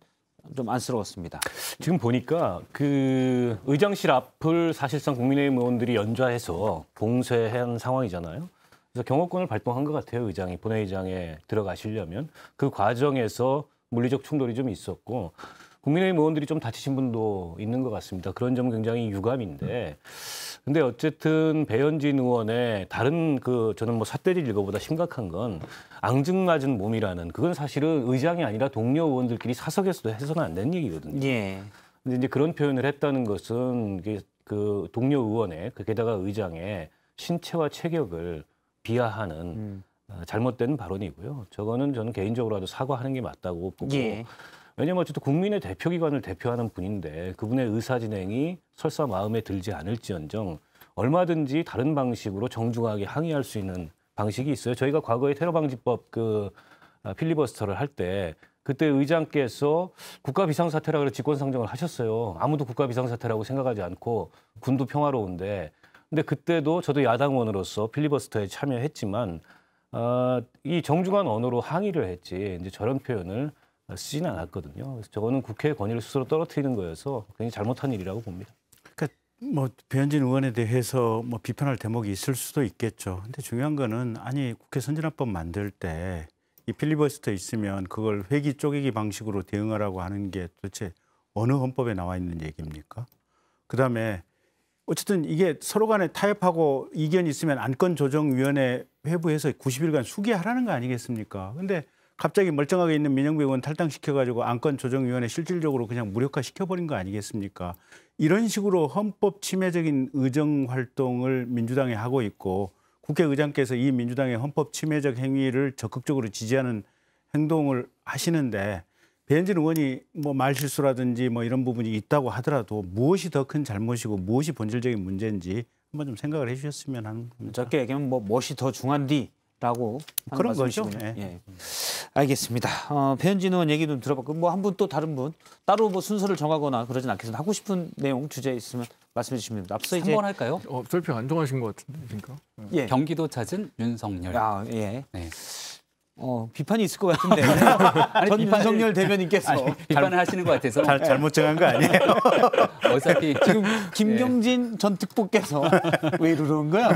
[SPEAKER 1] 좀 안쓰러웠습니다.
[SPEAKER 5] 지금 보니까 그 의장실 앞을 사실상 국민의힘 의원들이 연좌해서 봉쇄한 상황이잖아요. 그래서 경호권을 발동한 것 같아요. 의장이 본회의장에 들어가시려면 그 과정에서 물리적 충돌이 좀 있었고 국민의힘 의원들이 좀 다치신 분도 있는 것 같습니다. 그런 점은 굉장히 유감인데, 근데 어쨌든 배현진 의원의 다른 저는 뭐 삿대질 이거보다 심각한 건 앙증맞은 몸이라는, 그건 사실은 의장이 아니라 동료 의원들끼리 사석에서도 해서는 안 되는 얘기거든요.
[SPEAKER 1] 예.
[SPEAKER 5] 근데 이제 그런 표현을 했다는 것은 이게 그 동료 의원의 게다가 의장의 신체와 체격을 비하하는 잘못된 발언이고요. 저거는 저는 개인적으로라도 사과하는 게 맞다고 보고.
[SPEAKER 1] 예.
[SPEAKER 5] 왜냐하면 어쨌든 국민의 대표기관을 대표하는 분인데 그분의 의사진행이 설사 마음에 들지 않을지언정 얼마든지 다른 방식으로 정중하게 항의할 수 있는 방식이 있어요. 저희가 과거에 테러방지법 필리버스터를 할 때 그때 의장께서 국가 비상사태라 그래 직권상정을 하셨어요. 아무도 국가 비상사태라고 생각하지 않고 군도 평화로운데, 근데 그때도 저도 야당원으로서 필리버스터에 참여했지만 이 정중한 언어로 항의를 했지 이제 저런 표현을 쓰지는 않았거든요. 그래서 저거는 국회의 권위를 스스로 떨어뜨리는 거여서 굉장히 잘못한 일이라고 봅니다.
[SPEAKER 3] 그러니까 뭐 배현진 의원에 대해서 뭐 비판할 대목이 있을 수도 있겠죠. 근데 중요한 거는 아니 국회 선진화법 만들 때 이 필리버스터 있으면 그걸 회기 쪼개기 방식으로 대응하라고 하는 게 도대체 어느 헌법에 나와 있는 얘기입니까? 그다음에 어쨌든 이게 서로 간에 타협하고 이견이 있으면 안건조정위원회 회부해서 90일간 수기하라는 거 아니겠습니까? 근데 갑자기 멀쩡하게 있는 민영배 의원 탈당시켜가지고 안건조정위원회 실질적으로 그냥 무력화시켜버린 거 아니겠습니까? 이런 식으로 헌법 침해적인 의정활동을 민주당이 하고 있고 국회의장께서 이 민주당의 헌법 침해적 행위를 적극적으로 지지하는 행동을 하시는데 배현진 의원이 뭐 말실수라든지 뭐 이런 부분이 있다고 하더라도 무엇이 더 큰 잘못이고 무엇이 본질적인 문제인지 한번 좀 생각을 해 주셨으면 하는 겁니다.
[SPEAKER 1] 짧게 얘기하면 뭐 무엇이 더 중한디라고
[SPEAKER 3] 그런 거죠.
[SPEAKER 1] 예. 알겠습니다. 배현진 의원 얘기 좀 들어봤고 뭐 한 분 또 다른 분 따로 뭐 순서를 정하거나 그러진 않겠습니다. 하고 싶은 내용 주제 있으면 말씀해 주시면 됩니다. 앞서 이제
[SPEAKER 6] 3번 할까요?
[SPEAKER 2] 별표 안 정하신 것 같은데, 그러니까.
[SPEAKER 1] 예.
[SPEAKER 6] 경기도 찾은 윤석열.
[SPEAKER 1] 아, 예.
[SPEAKER 6] 네.
[SPEAKER 1] 비판이 있을 것 같은데 전 윤석열 대변인께서
[SPEAKER 6] 비판을 하시는 것 같아서
[SPEAKER 3] 잘못 정한 거 아니에요?
[SPEAKER 6] 어차피
[SPEAKER 1] 지금 김경진 전 특보께서 왜 이러는 거야?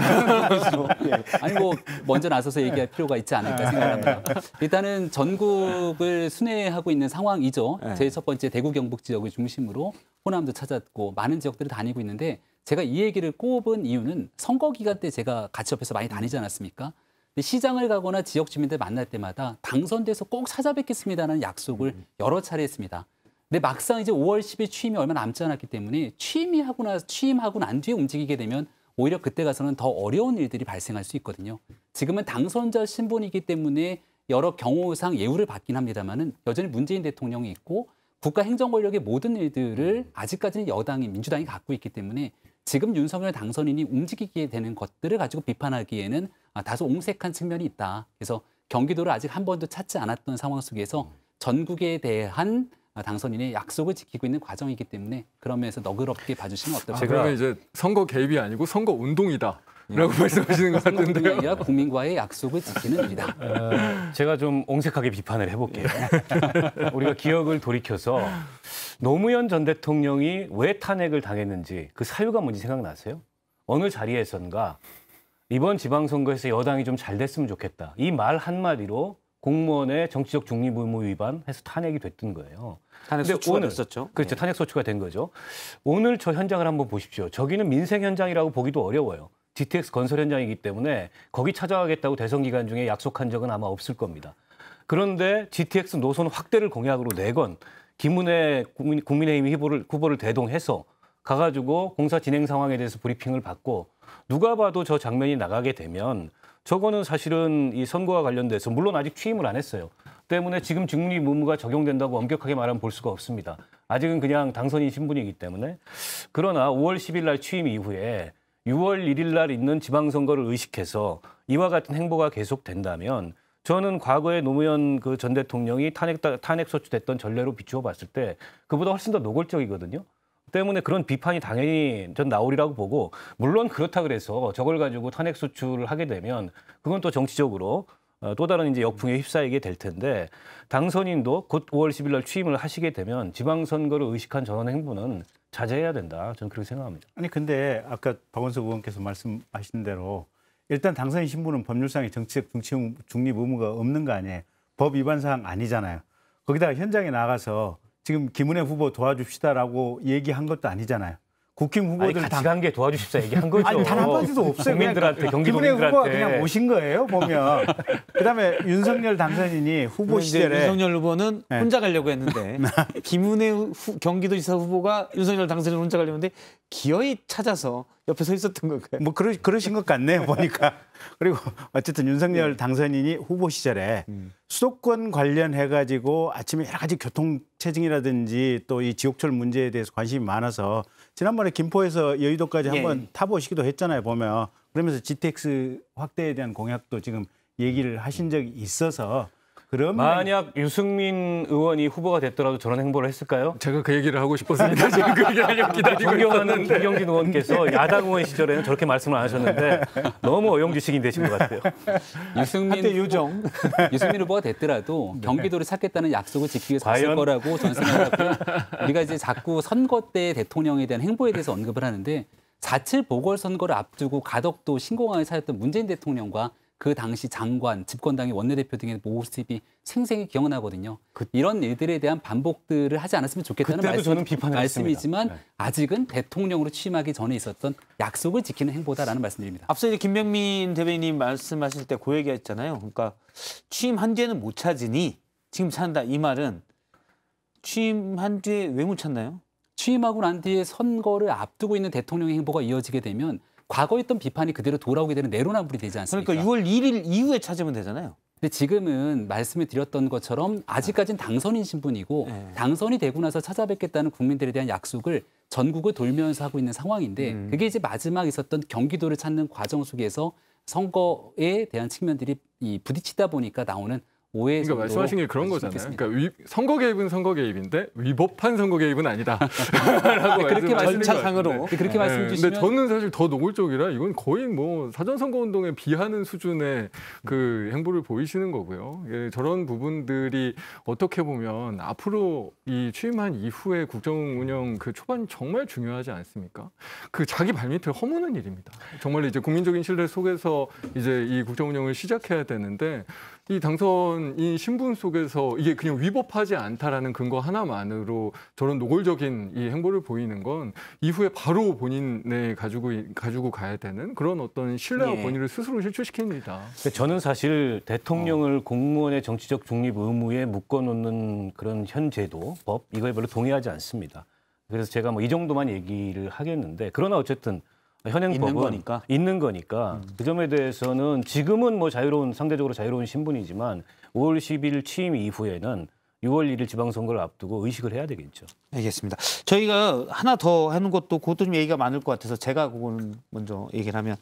[SPEAKER 6] 아니 뭐 먼저 나서서 얘기할 필요가 있지 않을까 생각합니다. 일단은 전국을 순회하고 있는 상황이죠. 제 첫 번째 대구 경북 지역을 중심으로 호남도 찾았고 많은 지역들을 다니고 있는데 제가 이 얘기를 꼽은 이유는 선거 기간 때 제가 같이 옆에서 많이 다니지 않았습니까? 시장을 가거나 지역 주민들 만날 때마다 당선돼서 꼭 찾아뵙겠습니다라는 약속을 여러 차례 했습니다. 근데 막상 이제 5월 10일 취임이 얼마 남지 않았기 때문에 취임하고 난 뒤에 움직이게 되면 오히려 그때 가서는 더 어려운 일들이 발생할 수 있거든요. 지금은 당선자 신분이기 때문에 여러 경우상 예우를 받긴 합니다만은 여전히 문재인 대통령이 있고 국가 행정 권력의 모든 일들을 아직까지는 여당이 민주당이 갖고 있기 때문에 지금 윤석열 당선인이 움직이게 되는 것들을 가지고 비판하기에는 다소 옹색한 측면이 있다. 그래서 경기도를 아직 한 번도 찾지 않았던 상황 속에서 전국에 대한 당선인의 약속을 지키고 있는 과정이기 때문에 그런 면에서 너그럽게 봐주시면 어떨까요?
[SPEAKER 2] 그러면 이제 선거 개입이 아니고 선거 운동이다. 라고 말씀하시는 것
[SPEAKER 6] 선거뿐이
[SPEAKER 2] 같은데요.
[SPEAKER 6] 아니라 국민과의 약속을 지키는 일이다.
[SPEAKER 5] 제가 좀 옹색하게 비판을 해볼게요. 우리가 기억을 돌이켜서 노무현 전 대통령이 왜 탄핵을 당했는지 그 사유가 뭔지 생각나세요? 어느 자리에선가 이번 지방선거에서 여당이 좀 잘 됐으면 좋겠다. 이 말 한마디로 공무원의 정치적 중립 의무 위반해서 탄핵이 됐던 거예요.
[SPEAKER 1] 탄핵 소추가 됐었죠.
[SPEAKER 5] 그렇죠. 탄핵 소추가 된 거죠. 오늘 저 현장을 한번 보십시오. 저기는 민생 현장이라고 보기도 어려워요. GTX 건설 현장이기 때문에 거기 찾아가겠다고 대선 기간 중에 약속한 적은 아마 없을 겁니다. 그런데 GTX 노선 확대를 공약으로 내건 김은혜 국민의힘 후보를 대동해서 가가지고 공사 진행 상황에 대해서 브리핑을 받고 누가 봐도 저 장면이 나가게 되면 저거는 사실은 이 선거와 관련돼서 물론 아직 취임을 안 했어요. 때문에 지금 중립 의무가 적용된다고 엄격하게 말하면 볼 수가 없습니다. 아직은 그냥 당선인 신분이기 때문에. 그러나 5월 10일 날 취임 이후에 6월 1일 날 있는 지방선거를 의식해서 이와 같은 행보가 계속된다면 저는 과거에 노무현 전 대통령이 탄핵 소추됐던 전례로 비추어 봤을 때 그보다 훨씬 더 노골적이거든요. 때문에 그런 비판이 당연히 전 나오리라고 보고 물론 그렇다 그래서 저걸 가지고 탄핵 소추를 하게 되면 그건 또 정치적으로 또 다른 이제 역풍에 휩싸이게 될 텐데 당선인도 곧 5월 10일 날 취임을 하시게 되면 지방선거를 의식한 저런 행보는 자제해야 된다. 저는 그렇게 생각합니다.
[SPEAKER 3] 아니 근데 아까 박원석 의원께서 말씀하신 대로 일단 당선인 신분은 법률상의 정치적 중립 의무가 없는 거 아니에요. 법 위반 사항 아니잖아요. 거기다가 현장에 나가서 지금 김은혜 후보 도와줍시다라고 얘기한 것도 아니잖아요. 국힘 후보들
[SPEAKER 5] 같이 간 게 도와주십사 얘기한 거죠.
[SPEAKER 3] 아니 단 한마디도 없어요.
[SPEAKER 5] 국민들한테
[SPEAKER 3] 김은혜 후보가 그냥 오신 거예요. 보면. 그다음에 윤석열 당선인이 후보 시절에
[SPEAKER 1] 윤석열 후보는 혼자 가려고 했는데 김은혜 경기도지사 후보가 윤석열 당선인 혼자 가려고 했는데 기어이 찾아서 옆에 서 있었던 건가요?
[SPEAKER 3] 뭐 그러신 것 같네요. 보니까. 그리고 어쨌든 윤석열 당선인이 후보 시절에 수도권 관련해 가지고 아침에 여러 가지 교통 체증이라든지 또 이 지옥철 문제에 대해서 관심이 많아서 지난번에 김포에서 여의도까지 한번 타보시기도 했잖아요. 보면 그러면서 GTX 확대에 대한 공약도 지금 얘기를 하신 적이 있어서 그러면
[SPEAKER 5] 만약 유승민 의원이 후보가 됐더라도 저런 행보를 했을까요?
[SPEAKER 2] 제가 그 얘기를 하고 싶었습니다. 지금 그 얘기를 하려고 기다리고
[SPEAKER 5] 존경하는
[SPEAKER 2] 있었는데.
[SPEAKER 5] 김경진 의원께서 야당 의원 시절에는 저렇게 말씀을 안 하셨는데 너무 어용지식인 되신 것 같아요.
[SPEAKER 6] 유승민 후보가 됐더라도 경기도를 찾겠다는 약속을 지키기 위해서 했을 거라고 저는 생각하고요. 우리가 이제 자꾸 선거 때 대통령에 대한 행보에 대해서 언급을 하는데 4.7 보궐선거를 앞두고 가덕도 신공항에 사였던 문재인 대통령과 그 당시 장관, 집권당의 원내대표 등의 모습이 생생히 기억나거든요. 이런 일들에 대한 반복들을 하지 않았으면 좋겠다는
[SPEAKER 5] 저는 비판을
[SPEAKER 6] 말씀이지만
[SPEAKER 5] 했습니다.
[SPEAKER 6] 아직은 대통령으로 취임하기 전에 있었던 약속을 지키는 행보다라는 말씀드립니다.
[SPEAKER 1] 앞서 이제 김병민 대변인님 말씀하실 때 그 얘기했잖아요. 그러니까 취임한 뒤에는 못 찾으니 지금 찾는다. 이 말은 취임한 뒤에 왜 못 찾나요?
[SPEAKER 6] 취임하고 난 뒤에 선거를 앞두고 있는 대통령의 행보가 이어지게 되면 과거에 있던 비판이 그대로 돌아오게 되는 내로남불이 되지 않습니까?
[SPEAKER 1] 그러니까 6월 1일 이후에 찾으면 되잖아요.
[SPEAKER 6] 근데 지금은 말씀을 드렸던 것처럼 아직까지는 당선인 신분이고 당선이 되고 나서 찾아뵙겠다는 국민들에 대한 약속을 전국을 돌면서 하고 있는 상황인데 그게 이제 마지막 있었던 경기도를 찾는 과정 속에서 선거에 대한 측면들이 부딪히다 보니까 나오는 오해.
[SPEAKER 2] 그러니까 말씀하신 게 그런 거잖아요. 그러니까 선거 개입은 선거 개입인데 위법한 선거 개입은 아니다. 라고
[SPEAKER 6] 그렇게
[SPEAKER 1] 절차상으로
[SPEAKER 6] 그렇게 말씀 주시면.
[SPEAKER 2] 근데 저는 사실 더 노골적이라 이건 거의 뭐 사전 선거 운동에 비하는 수준의 그 행보를 보이시는 거고요. 예, 저런 부분들이 어떻게 보면 앞으로 이 취임한 이후에 국정 운영 그 초반이 정말 중요하지 않습니까? 그 자기 발밑을 허무는 일입니다. 정말 이제 국민적인 신뢰 속에서 이제 이 국정 운영을 시작해야 되는데 이 당선인 신분 속에서 이게 그냥 위법하지 않다라는 근거 하나만으로 저런 노골적인 이 행보를 보이는 건 이후에 바로 본인에 가지고 가야 되는 그런 어떤 신뢰와 권위를 스스로 실추시킵니다.
[SPEAKER 5] 저는 사실 대통령을 공무원의 정치적 중립 의무에 묶어놓는 그런 현 제도, 법 이거에 별로 동의하지 않습니다. 그래서 제가 뭐 이 정도만 얘기를 하겠는데 그러나 어쨌든 현행법은 있는 거니까 그 점에 대해서는 지금은 뭐 상대적으로 자유로운 신분이지만 5월 10일 취임 이후에는 6월 1일 지방선거를 앞두고 의식을 해야 되겠죠.
[SPEAKER 1] 알겠습니다. 저희가 하나 더 하는 것도 그것도 좀 얘기가 많을 것 같아서 제가 그거는 먼저 얘기를 하면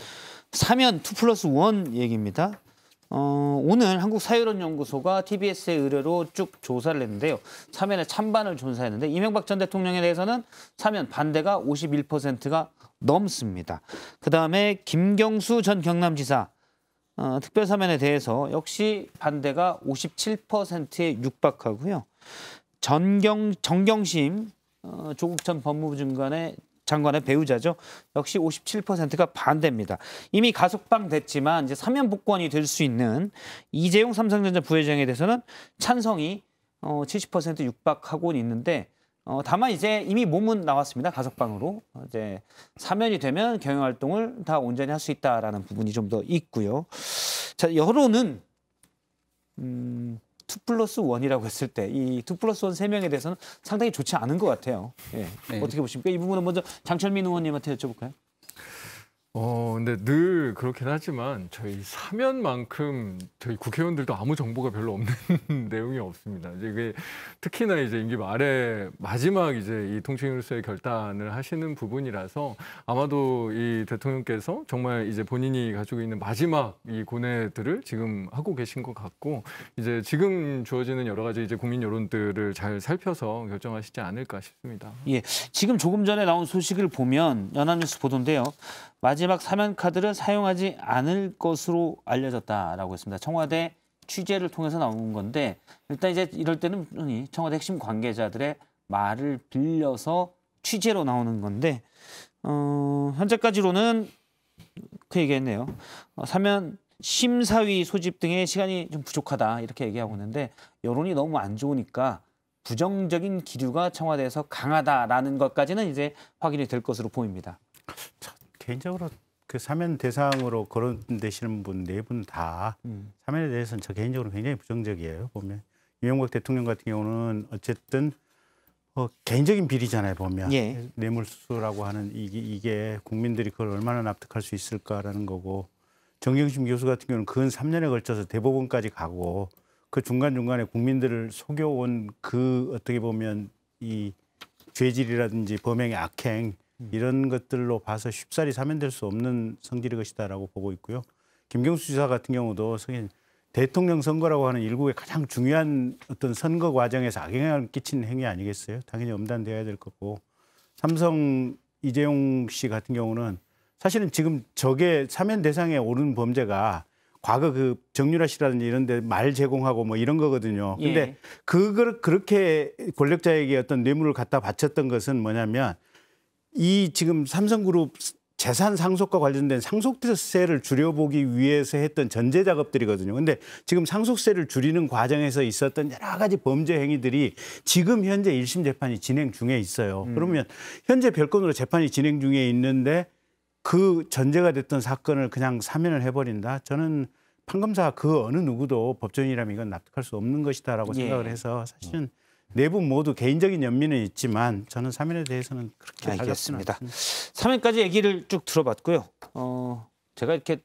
[SPEAKER 1] 사면 2+1 얘기입니다. 오늘 한국사회론연구소가 TBS의 의뢰로 쭉 조사를 했는데요. 사면의 찬반을 조사했는데 이명박 전 대통령에 대해서는 사면 반대가 51%가 넘습니다. 그다음에 김경수 전 경남지사 특별사면에 대해서 역시 반대가 57%에 육박하고요. 정경심 조국 전 법무부 장관의 배우자죠. 역시 57%가 반대입니다. 이미 가석방 됐지만 이제 사면 복권이 될 수 있는 이재용 삼성전자 부회장에 대해서는 찬성이 70% 육박하고 있는데 다만 이제 이미 몸은 나왔습니다. 가석방으로 이제 사면이 되면 경영 활동을 다 온전히 할 수 있다라는 부분이 좀 더 있고요. 자, 여론은 2+1이라고 했을 때 이 2+1 3명에 대해서는 상당히 좋지 않은 것 같아요. 예.
[SPEAKER 6] 네.
[SPEAKER 1] 어떻게 보십니까? 이 부분은 먼저 장철민 의원님한테 여쭤볼까요?
[SPEAKER 2] 근데 늘 그렇긴 하지만 저희 사면만큼 저희 국회의원들도 아무 정보가 별로 없는 내용이 없습니다. 이게 특히나 이제 임기 말에 마지막 이제 이 통치인으로서의 결단을 하시는 부분이라서 아마도 이 대통령께서 정말 이제 본인이 가지고 있는 마지막 이 고뇌들을 지금 하고 계신 것 같고 이제 지금 주어지는 여러 가지 이제 국민 여론들을 잘 살펴서 결정하시지 않을까 싶습니다.
[SPEAKER 1] 예, 지금 조금 전에 나온 소식을 보면 연합뉴스 보도인데요. 마지막 사면 카드를 사용하지 않을 것으로 알려졌다라고 했습니다. 청와대 취재를 통해서 나온 건데 일단 이제 이럴 때는 청와대 핵심 관계자들의 말을 빌려서 취재로 나오는 건데 현재까지로는 그 얘기했네요. 사면 심사위 소집 등의 시간이 좀 부족하다 이렇게 얘기하고 있는데 여론이 너무 안 좋으니까 부정적인 기류가 청와대에서 강하다라는 것까지는 이제 확인이 될 것으로 보입니다.
[SPEAKER 3] 개인적으로 그 사면 대상으로 거론되시는 분 네 분 다 사면에 대해서는 저 개인적으로 굉장히 부정적이에요. 보면 이명박 대통령 같은 경우는 어쨌든 개인적인 비리잖아요. 보면
[SPEAKER 1] 예.
[SPEAKER 3] 뇌물수수라고 하는 이게 국민들이 그걸 얼마나 납득할 수 있을까라는 거고 정경심 교수 같은 경우는 근 3년에 걸쳐서 대법원까지 가고 그 중간중간에 국민들을 속여온 그 어떻게 보면 이 죄질이라든지 범행의 악행 이런 것들로 봐서 쉽사리 사면될 수 없는 성질의 것이다라고 보고 있고요. 김경수 지사 같은 경우도 대통령 선거라고 하는 일국의 가장 중요한 어떤 선거 과정에서 악영향을 끼친 행위 아니겠어요? 당연히 엄단돼야 될 거고 삼성 이재용 씨 같은 경우는 사실은 지금 저게 사면 대상에 오른 범죄가 과거 그 정유라 씨라든지 이런 데 말 제공하고 뭐 이런 거거든요. 근데
[SPEAKER 1] 예.
[SPEAKER 3] 그걸 그렇게 권력자에게 어떤 뇌물을 갖다 바쳤던 것은 뭐냐면 이 지금 삼성그룹 재산 상속과 관련된 상속세를 줄여보기 위해서 했던 전제 작업들이거든요. 근데 지금 상속세를 줄이는 과정에서 있었던 여러 가지 범죄 행위들이 지금 현재 1심 재판이 진행 중에 있어요. 그러면 현재 별건으로 재판이 진행 중에 있는데 그 전제가 됐던 사건을 그냥 사면을 해버린다? 저는 판검사 그 어느 누구도 법조인이라면 이건 납득할 수 없는 것이다라고 생각을 해서 사실은 네 분 모두 개인적인 연민은 있지만 저는 사면에 대해서는 그렇게
[SPEAKER 1] 알겠습니다. 사면까지 얘기를 쭉 들어봤고요. 제가 이렇게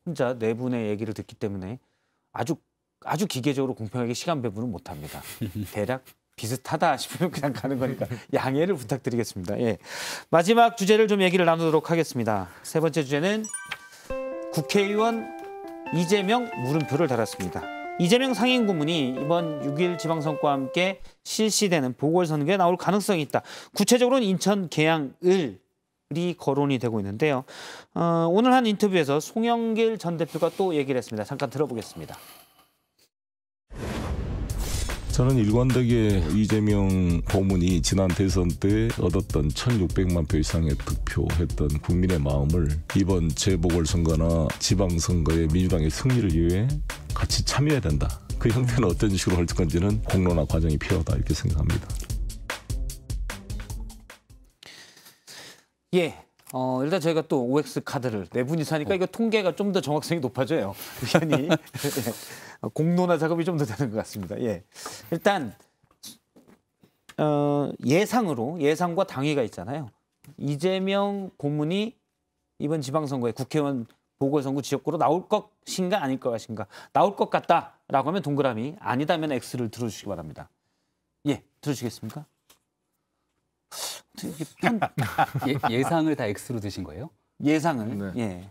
[SPEAKER 1] 혼자 네 분의 얘기를 듣기 때문에 아주 기계적으로 공평하게 시간 배분은 못합니다. 대략 비슷하다 싶으면 그냥 가는 거니까 양해를 부탁드리겠습니다. 예. 마지막 주제를 좀 얘기를 나누도록 하겠습니다. 세 번째 주제는 국회의원 이재명 물음표를 달았습니다. 이재명 상임고문이 이번 6.1 지방선거와 함께 실시되는 보궐선거에 나올 가능성이 있다. 구체적으로는 인천 계양을이 거론이 되고 있는데요. 오늘 한 인터뷰에서 송영길 전 대표가 또 얘기를 했습니다. 잠깐 들어보겠습니다.
[SPEAKER 19] 저는 일관되게 이재명 고문이 지난 대선 때 얻었던 1,600만 표 이상의 득표했던 국민의 마음을 이번 재보궐선거나 지방선거의 민주당의 승리를 위해 같이 참여해야 된다. 그 형태는 어떤 식으로 할 건지는 공론화 과정이 필요하다 이렇게 생각합니다.
[SPEAKER 1] 예. 일단 저희가 또 OX 카드를 네 분이 사니까 이거 통계가 좀 더 정확성이 높아져요. 의견이 공론화 작업이 좀 더 되는 것 같습니다. 예. 일단 예상과 당위가 있잖아요. 이재명 고문이 이번 지방선거에 국회의원 보궐선거 지역구로 나올 것인가 아닐 것인가. 나올 것 같다라고 하면 동그라미, 아니다면 X를 들어주시기 바랍니다. 예, 들어주시겠습니까?
[SPEAKER 6] 예상을 다 X로 드신 거예요?
[SPEAKER 1] 예상을. 예.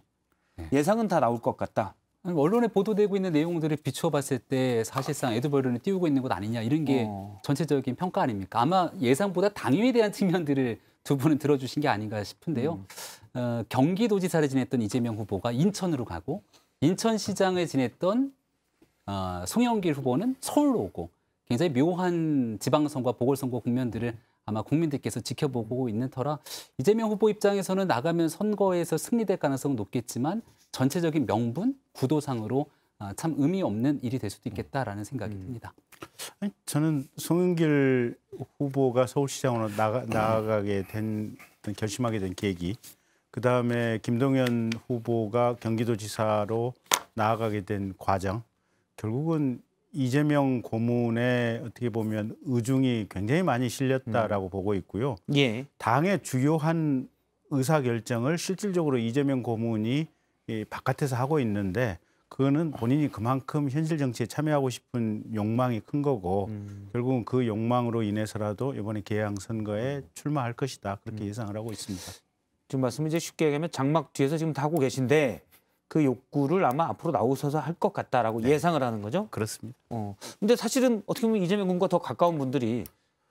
[SPEAKER 1] 예상은 다 나올 것 같다.
[SPEAKER 6] 언론에 보도되고 있는 내용들을 비춰봤을 때 사실상 에드버런을 띄우고 있는 것 아니냐 이런 게 전체적인 평가 아닙니까? 아마 예상보다 당위에 대한 측면들을 두 분은 들어주신 게 아닌가 싶은데요. 경기도지사를 지냈던 이재명 후보가 인천으로 가고 인천시장을 지냈던 송영길 후보는 서울로 오고 굉장히 묘한 지방선거, 보궐선거 국면들을 아마 국민들께서 지켜보고 있는 터라 이재명 후보 입장에서는 나가면 선거에서 승리될 가능성은 높겠지만 전체적인 명분, 구도상으로 참 의미 없는 일이 될 수도 있겠다라는 생각이 듭니다.
[SPEAKER 3] 아니, 저는 송영길 후보가 서울시장으로 나아가게 된 결심하게 된 계기, 그다음에 김동연 후보가 경기도지사로 나아가게 된 과정, 결국은 이재명 고문에 어떻게 보면 의중이 굉장히 많이 실렸다라고 보고 있고요.
[SPEAKER 1] 예.
[SPEAKER 3] 당의 주요한 의사결정을 실질적으로 이재명 고문이 바깥에서 하고 있는데 그거는 본인이 그만큼 현실 정치에 참여하고 싶은 욕망이 큰 거고 결국은 그 욕망으로 인해서라도 이번에 개항 선거에 출마할 것이다. 그렇게 예상을 하고 있습니다.
[SPEAKER 1] 지금 말씀은 이제 쉽게 얘기하면 장막 뒤에서 지금 다 하고 계신데 그 욕구를 아마 앞으로 나오셔서 할 것 같다라고 예상을 하는 거죠?
[SPEAKER 3] 그렇습니다.
[SPEAKER 1] 근데 사실은 어떻게 보면 이재명 군과 더 가까운 분들이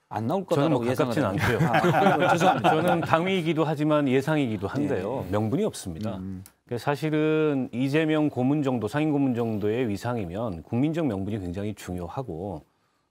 [SPEAKER 1] 안 나올 거라고
[SPEAKER 5] 저는
[SPEAKER 1] 예상을
[SPEAKER 5] 가깝진 않고요.
[SPEAKER 1] 죄송합니다.
[SPEAKER 5] 저는 당위이기도 하지만 예상이기도 한데요. 명분이 없습니다. 사실은 이재명 고문 정도, 상임 고문 정도의 위상이면 국민적 명분이 굉장히 중요하고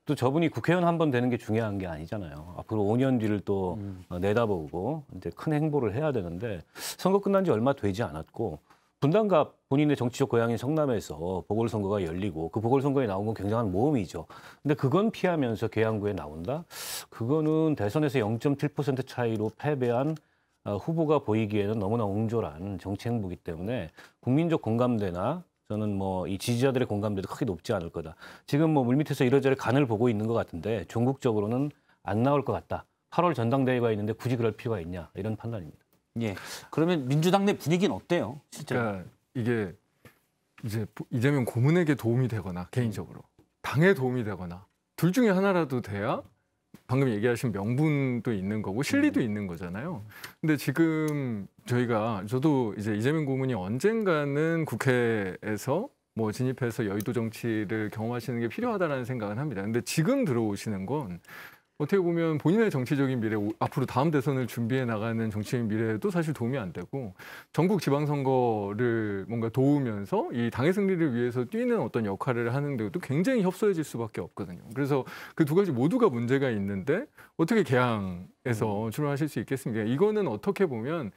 [SPEAKER 5] 또 저분이 국회의원 한 번 되는 게 중요한 게 아니잖아요. 앞으로 5년 뒤를 또 내다보고 이제 큰 행보를 해야 되는데 선거 끝난 지 얼마 되지 않았고 분당갑 본인의 정치적 고향인 성남에서 보궐선거가 열리고 그 보궐선거에 나온 건 굉장한 모험이죠. 근데 그건 피하면서 계양구에 나온다? 그거는 대선에서 0.7% 차이로 패배한 후보가 보이기에는 너무나 옹졸한 정치 행보이기 때문에 국민적 공감대나 저는 뭐 이 지지자들의 공감대도 크게 높지 않을 거다. 지금 뭐 물밑에서 이러저러 간을 보고 있는 것 같은데 종국적으로는 안 나올 것 같다. 8월 전당대회가 있는데 굳이 그럴 필요가 있냐 이런 판단입니다.
[SPEAKER 1] 예. 그러면 민주당 내 분위기는 어때요? 진짜.
[SPEAKER 2] 그러니까 이게 이제 이재명 고문에게 도움이 되거나 개인적으로 당에 도움이 되거나 둘 중에 하나라도 돼야 방금 얘기하신 명분도 있는 거고 실리도 있는 거잖아요. 근데 지금 저도 이제 이재명 고문이 언젠가는 국회에서 뭐 진입해서 여의도 정치를 경험하시는 게 필요하다라는 생각은 합니다. 근데 지금 들어오시는 건 어떻게 보면 본인의 정치적인 미래, 앞으로 다음 대선을 준비해 나가는 정치적인 미래에도 사실 도움이 안 되고 전국 지방선거를 뭔가 도우면서 이 당의 승리를 위해서 뛰는 어떤 역할을 하는 데도 굉장히 협소해질 수밖에 없거든요. 그래서 그 두 가지 모두가 문제가 있는데 어떻게 개항에서 출마하실 수 있겠습니까? 이거는 어떻게 보면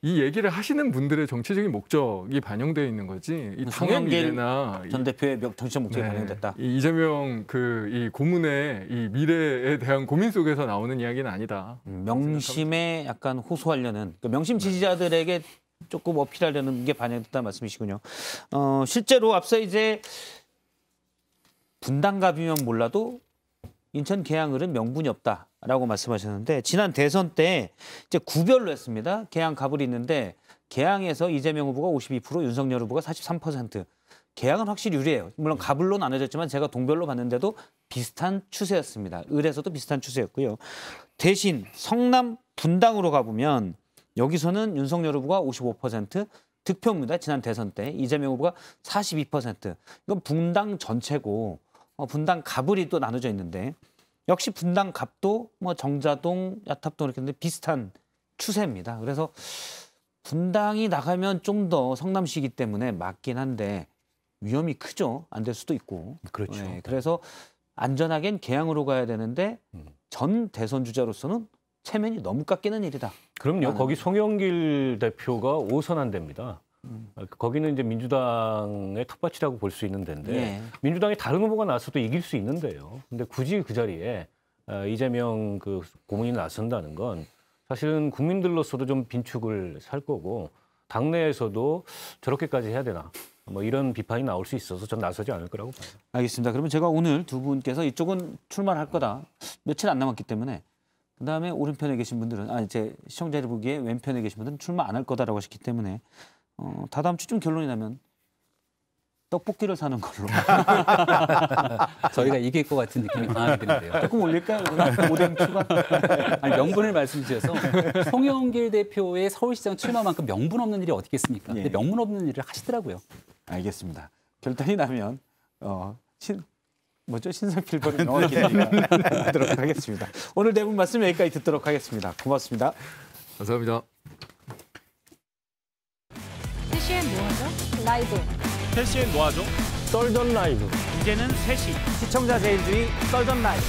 [SPEAKER 2] 이 얘기를 하시는 분들의 정치적인 목적이 반영되어 있는 거지. 이 당의 미래나
[SPEAKER 1] 전 대표의 정치적 목적이 반영됐다.
[SPEAKER 2] 이 이재명 이 고문의 이 미래에 대한 고민 속에서 나오는 이야기는 아니다.
[SPEAKER 1] 명심에 약간 호소하려는 명심 지지자들에게 조금 어필하려는 게 반영됐다는 말씀이시군요. 실제로 앞서 이제 분당갑이면 몰라도 인천 계양을은 명분이 없다라고 말씀하셨는데 지난 대선 때 이제 구별로 했습니다. 계양 갑을이 있는데 계양에서 이재명 후보가 52%, 윤석열 후보가 43%. 계양은 확실히 유리해요. 물론 갑을로 나눠졌지만 제가 동별로 봤는데도 비슷한 추세였습니다. 을에서도 비슷한 추세였고요. 대신 성남 분당으로 가보면 여기서는 윤석열 후보가 55%, 득표입니다. 지난 대선 때 이재명 후보가 42%. 이건 분당 전체고 분당 갑을이 또 나눠져 있는데 역시 분당 갑도 뭐 정자동, 야탑동 이렇게 있는데 비슷한 추세입니다. 그래서 분당이 나가면 좀 더 성남시이기 때문에 맞긴 한데 위험이 크죠. 안 될 수도 있고.
[SPEAKER 5] 그렇죠.
[SPEAKER 1] 네, 그래서 안전하게는 계양으로 가야 되는데 전 대선 주자로서는 체면이 너무 깎이는 일이다.
[SPEAKER 5] 그럼요. 거기 송영길 대표가 5선 안 됩니다. 거기는 이제 민주당의 텃밭이라고 볼 수 있는 데인데
[SPEAKER 1] 예.
[SPEAKER 5] 민주당이 다른 후보가 나서도 이길 수 있는데요. 근데 굳이 그 자리에 이재명 그 고문이 나선다는 건 사실은 국민들로서도 좀 빈축을 살 거고 당내에서도 저렇게까지 해야 되나 뭐 이런 비판이 나올 수 있어서 전 나서지 않을 거라고 봐요.
[SPEAKER 1] 알겠습니다. 그러면 제가 오늘 두 분께서 이쪽은 출마를 할 거다. 며칠 안 남았기 때문에 그다음에 오른편에 계신 분들은 제 시청자를 보기에 왼편에 계신 분들은 출마 안 할 거다라고 하셨기 때문에 다다음 주쯤 결론이 나면 떡볶이를 사는 걸로.
[SPEAKER 6] 저희가 이길 것 같은 느낌이 강하게 드는데요.
[SPEAKER 1] 조금 올릴까요? 오뎅 추가?
[SPEAKER 6] 아니, 명분을 말씀 주셔서 송영길 대표의 서울시장 출마만큼 명분 없는 일이 어디 있겠습니까? 근데 명분 없는 일을 하시더라고요.
[SPEAKER 1] 알겠습니다. 결단이 나면 뭐죠? 신상필벌을 명확히 듣도록 하겠습니다. 오늘 네 분 말씀 여기까지 듣도록 하겠습니다. 고맙습니다.
[SPEAKER 2] 감사합니다.
[SPEAKER 14] 3시엔 뭐하죠? 라이브.
[SPEAKER 20] 3시엔 뭐하죠?
[SPEAKER 1] 썰전 라이브.
[SPEAKER 20] 이제는 3시.
[SPEAKER 1] 시청자 제일주의 썰전 라이브.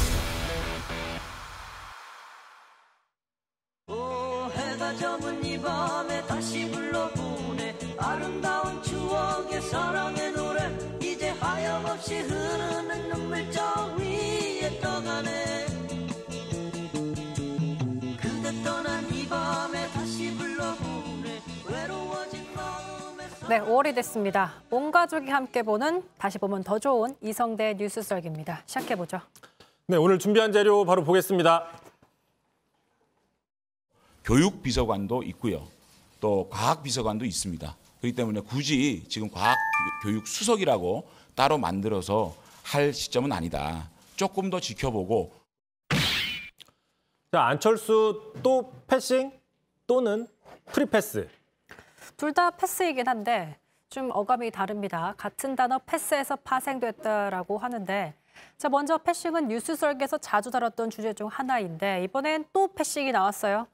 [SPEAKER 17] 해가 저문 이 밤에 다시 불러보내 아름다운 추억의 사랑의 노래 이제 하염없이 흐르는 눈물저 위에 떠가네 그대 떠난 이 밤에 다시 불러보내 외로워진 마음에
[SPEAKER 14] 네, 5월이 됐습니다. 온 가족이 함께 보는 다시 보면 더 좋은 이성대 뉴스 썰기입니다. 시작해보죠.
[SPEAKER 20] 네, 오늘 준비한 자료 바로 보겠습니다.
[SPEAKER 21] 교육비서관도 있고요. 또 과학비서관도 있습니다. 그렇기 때문에 굳이 지금 과학교육수석이라고 따로 만들어서 할 시점은 아니다. 조금 더 지켜보고.
[SPEAKER 20] 자, 안철수 또 패싱 또는 프리패스.
[SPEAKER 14] 둘 다 패스이긴 한데 좀 어감이 다릅니다. 같은 단어 패스에서 파생됐다라고 하는데 자, 먼저 패싱은 뉴스 썰기에서 자주 다뤘던 주제 중 하나인데 이번엔 또 패싱이 나왔어요.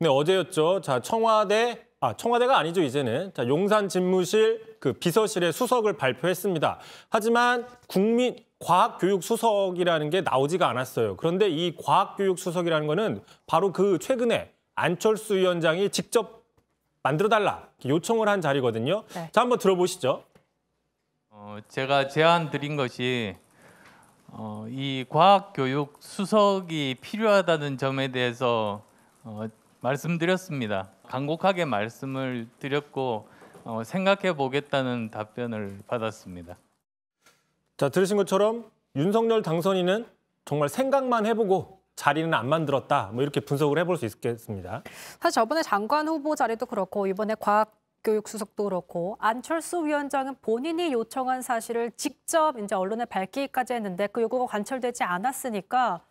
[SPEAKER 20] 네, 어제였죠. 자, 청와대가 아니죠, 이제는. 자, 용산 집무실 그 비서실의 수석을 발표했습니다. 하지만 과학교육수석이라는 게 나오지가 않았어요. 그런데 이 과학교육수석이라는 거는 바로 그 최근에 안철수 위원장이 직접 만들어달라 요청을 한 자리거든요. 네. 자, 한번 들어보시죠.
[SPEAKER 22] 제가 제안 드린 것이 이 과학교육 수석이 필요하다는 점에 대해서 말씀드렸습니다. 간곡하게 말씀을 드렸고 생각해 보겠다는 답변을 받았습니다.
[SPEAKER 20] 자, 들으신 것처럼 윤석열 당선인은 정말 생각만 해보고 자리는 안 만들었다. 뭐 이렇게 분석을 해볼 수 있겠습니다.
[SPEAKER 14] 사실 저번에 장관 후보 자리도 그렇고 이번에 과학교육수석도 그렇고 안철수 위원장은 본인이 요청한 사실을 직접 이제 언론에 밝히기까지 했는데 그 요구가 관철되지 않았으니까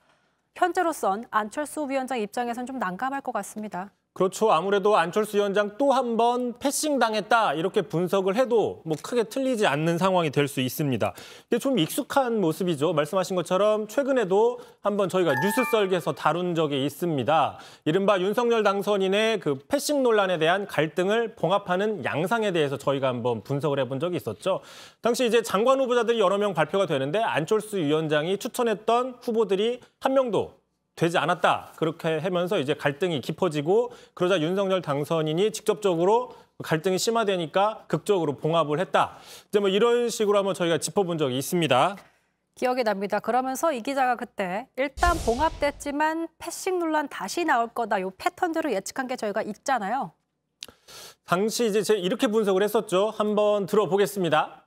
[SPEAKER 14] 현재로선 안철수 위원장 입장에선 좀 난감할 것 같습니다.
[SPEAKER 20] 그렇죠. 아무래도 안철수 위원장 또 한 번 패싱당했다 이렇게 분석을 해도 뭐 크게 틀리지 않는 상황이 될 수 있습니다. 이게 좀 익숙한 모습이죠. 말씀하신 것처럼 최근에도 한번 저희가 뉴스 썰기에서 다룬 적이 있습니다. 이른바 윤석열 당선인의 그 패싱 논란에 대한 갈등을 봉합하는 양상에 대해서 저희가 한번 분석을 해본 적이 있었죠. 당시 이제 장관 후보자들이 여러 명 발표가 되는데 안철수 위원장이 추천했던 후보들이 한 명도 되지 않았다. 그렇게 하면서 이제 갈등이 깊어지고 그러자 윤석열 당선인이 직접적으로 갈등이 심화되니까 극적으로 봉합을 했다. 이제 뭐 이런 식으로 한번 저희가 짚어본 적이 있습니다.
[SPEAKER 14] 기억이 납니다. 그러면서 이 기자가 그때 일단 봉합됐지만 패싱 논란 다시 나올 거다. 요 패턴대로 예측한 게 저희가 있잖아요.
[SPEAKER 20] 당시 이제 제가 이렇게 분석을 했었죠. 한번 들어보겠습니다.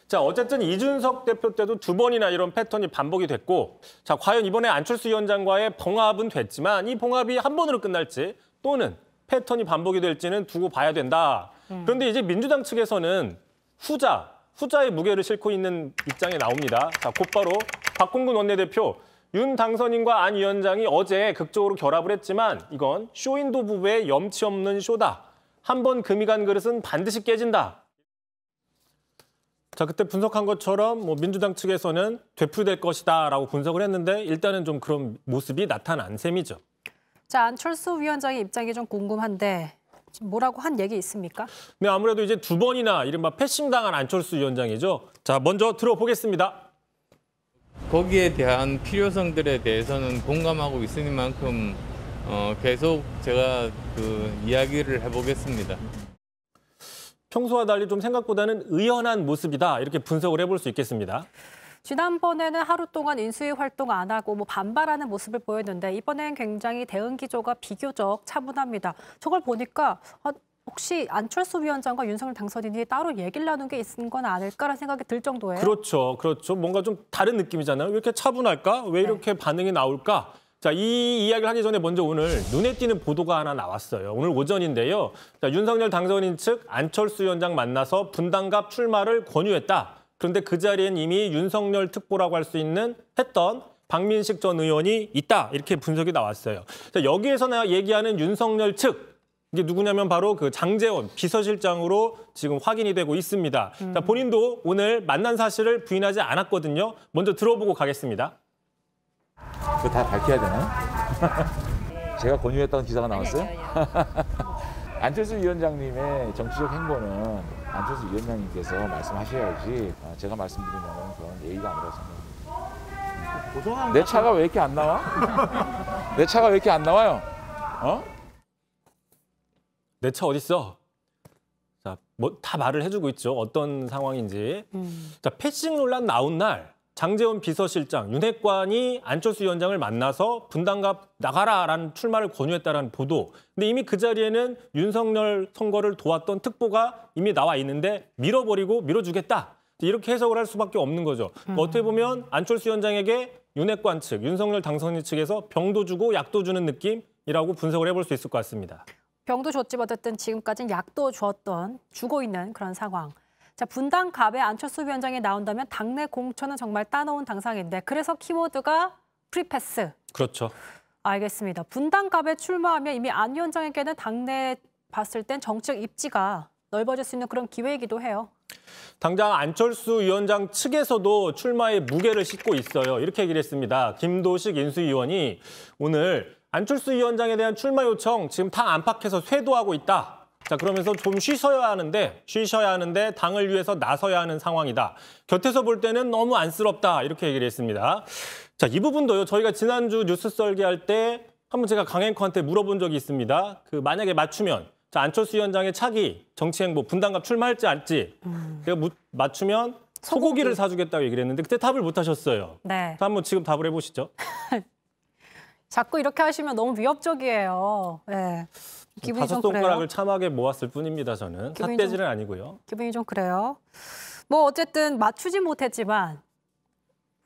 [SPEAKER 20] 자, 어쨌든 이준석 대표 때도 두 번이나 이런 패턴이 반복이 됐고 자, 과연 이번에 안철수 위원장과의 봉합은 됐지만 이 봉합이 한 번으로 끝날지 또는 패턴이 반복이 될지는 두고 봐야 된다. 그런데 이제 민주당 측에서는 후자의 무게를 싣고 있는 입장이 나옵니다. 자, 곧바로 박홍근 원내대표 윤 당선인과 안 위원장이 어제 극적으로 결합을 했지만 이건 쇼윈도 부부의 염치 없는 쇼다. 한 번 금이 간 그릇은 반드시 깨진다. 자, 그때 분석한 것처럼 뭐 민주당 측에서는 되풀이될 것이다라고 분석을 했는데 일단은 좀 그런 모습이 나타난 셈이죠.
[SPEAKER 14] 자, 안철수 위원장의 입장이 좀 궁금한데 지금 뭐라고 한 얘기 있습니까?
[SPEAKER 20] 네, 아무래도 이제 두 번이나 이른바 패싱당한 안철수 위원장이죠. 자, 먼저 들어보겠습니다.
[SPEAKER 22] 거기에 대한 필요성들에 대해서는 공감하고 있으니만큼 계속 제가 그 이야기를 해보겠습니다.
[SPEAKER 20] 평소와 달리 좀 생각보다는 의연한 모습이다 이렇게 분석을 해볼 수 있겠습니다.
[SPEAKER 14] 지난번에는 하루 동안 인수위 활동 안 하고 뭐 반발하는 모습을 보였는데 이번엔 굉장히 대응 기조가 비교적 차분합니다. 저걸 보니까 혹시 안철수 위원장과 윤석열 당선인이 따로 얘기를 나눈 게 있는 건 아닐까라는 생각이 들 정도예요.
[SPEAKER 20] 그렇죠. 뭔가 좀 다른 느낌이잖아요. 왜 이렇게 차분할까? 왜 이렇게 반응이 나올까? 자, 이 이야기를 하기 전에 먼저 오늘 눈에 띄는 보도가 하나 나왔어요. 오늘 오전인데요. 자, 윤석열 당선인 측 안철수 위원장 만나서 분당갑 출마를 권유했다. 그런데 그 자리엔 이미 윤석열 특보라고 할 수 있는 했던 박민식 전 의원이 있다. 이렇게 분석이 나왔어요. 자, 여기에서 얘기하는 윤석열 측, 이게 누구냐면 바로 그 장제원 비서실장으로 지금 확인이 되고 있습니다. 자, 본인도 오늘 만난 사실을 부인하지 않았거든요. 먼저 들어보고 가겠습니다.
[SPEAKER 4] 그거 다 밝혀야 되나요? 제가 권유했던 기사가 나왔어요? 안철수 위원장님의 정치적 행보는 안철수 위원장님께서 말씀하셔야지 제가 말씀드리는 건 그런 예의가 아니라고 생각합니다. 내 차가 왜 이렇게 안 나와? 내 차가 왜 이렇게 안 나와요?
[SPEAKER 20] 내 차 어딨어? 자, 뭐 다 말을 해주고 있죠. 어떤 상황인지. 자, 패싱 논란 나온 날 장제원 비서실장, 윤핵관이 안철수 위원장을 만나서 분당갑 나가라라는 출마를 권유했다라는 보도. 근데 이미 그 자리에는 윤석열 선거를 도왔던 특보가 이미 나와 있는데 밀어버리고 밀어주겠다. 이렇게 해석을 할 수밖에 없는 거죠. 어떻게 보면 안철수 위원장에게 윤핵관 측, 윤석열 당선인 측에서 병도 주고 약도 주는 느낌이라고 분석을 해볼 수 있을 것 같습니다.
[SPEAKER 14] 병도 줬지 어쨌든 지금까지는 약도 주고 있는 그런 상황. 자, 분당갑에 안철수 위원장이 나온다면 당내 공천은 정말 따놓은 당상인데 그래서 키워드가 프리패스.
[SPEAKER 20] 그렇죠.
[SPEAKER 14] 알겠습니다. 분당갑에 출마하면 이미 안 위원장에게는 당내 봤을 땐 정책 입지가 넓어질 수 있는 그런 기회이기도 해요.
[SPEAKER 20] 당장 안철수 위원장 측에서도 출마의 무게를 싣고 있어요. 이렇게 얘기를 했습니다. 김도식 인수위원이 오늘 안철수 위원장에 대한 출마 요청 지금 당 안팎에서 쇄도하고 있다. 자, 그러면서 좀 쉬셔야 하는데 당을 위해서 나서야 하는 상황이다. 곁에서 볼 때는 너무 안쓰럽다. 이렇게 얘기를 했습니다. 자, 이 부분도요. 저희가 지난주 뉴스 썰기할 때 한번 제가 강 앵커한테 물어본 적이 있습니다. 그 만약에 맞추면 자, 안철수 위원장의 차기 정치행보 분당갑 출마할지 않지. 제가 맞추면 소고기를 사주겠다고 얘기를 했는데 그때 답을 못 하셨어요.
[SPEAKER 14] 네.
[SPEAKER 20] 한번 지금 답을 해보시죠.
[SPEAKER 14] 자꾸 이렇게 하시면 너무 위협적이에요. 네. 기분이 좀
[SPEAKER 20] 다섯 손가락을
[SPEAKER 14] 그래요.
[SPEAKER 20] 참하게 모았을 뿐입니다. 저는 삿대질은 아니고요.
[SPEAKER 14] 기분이 좀 그래요. 뭐 어쨌든 맞추지 못했지만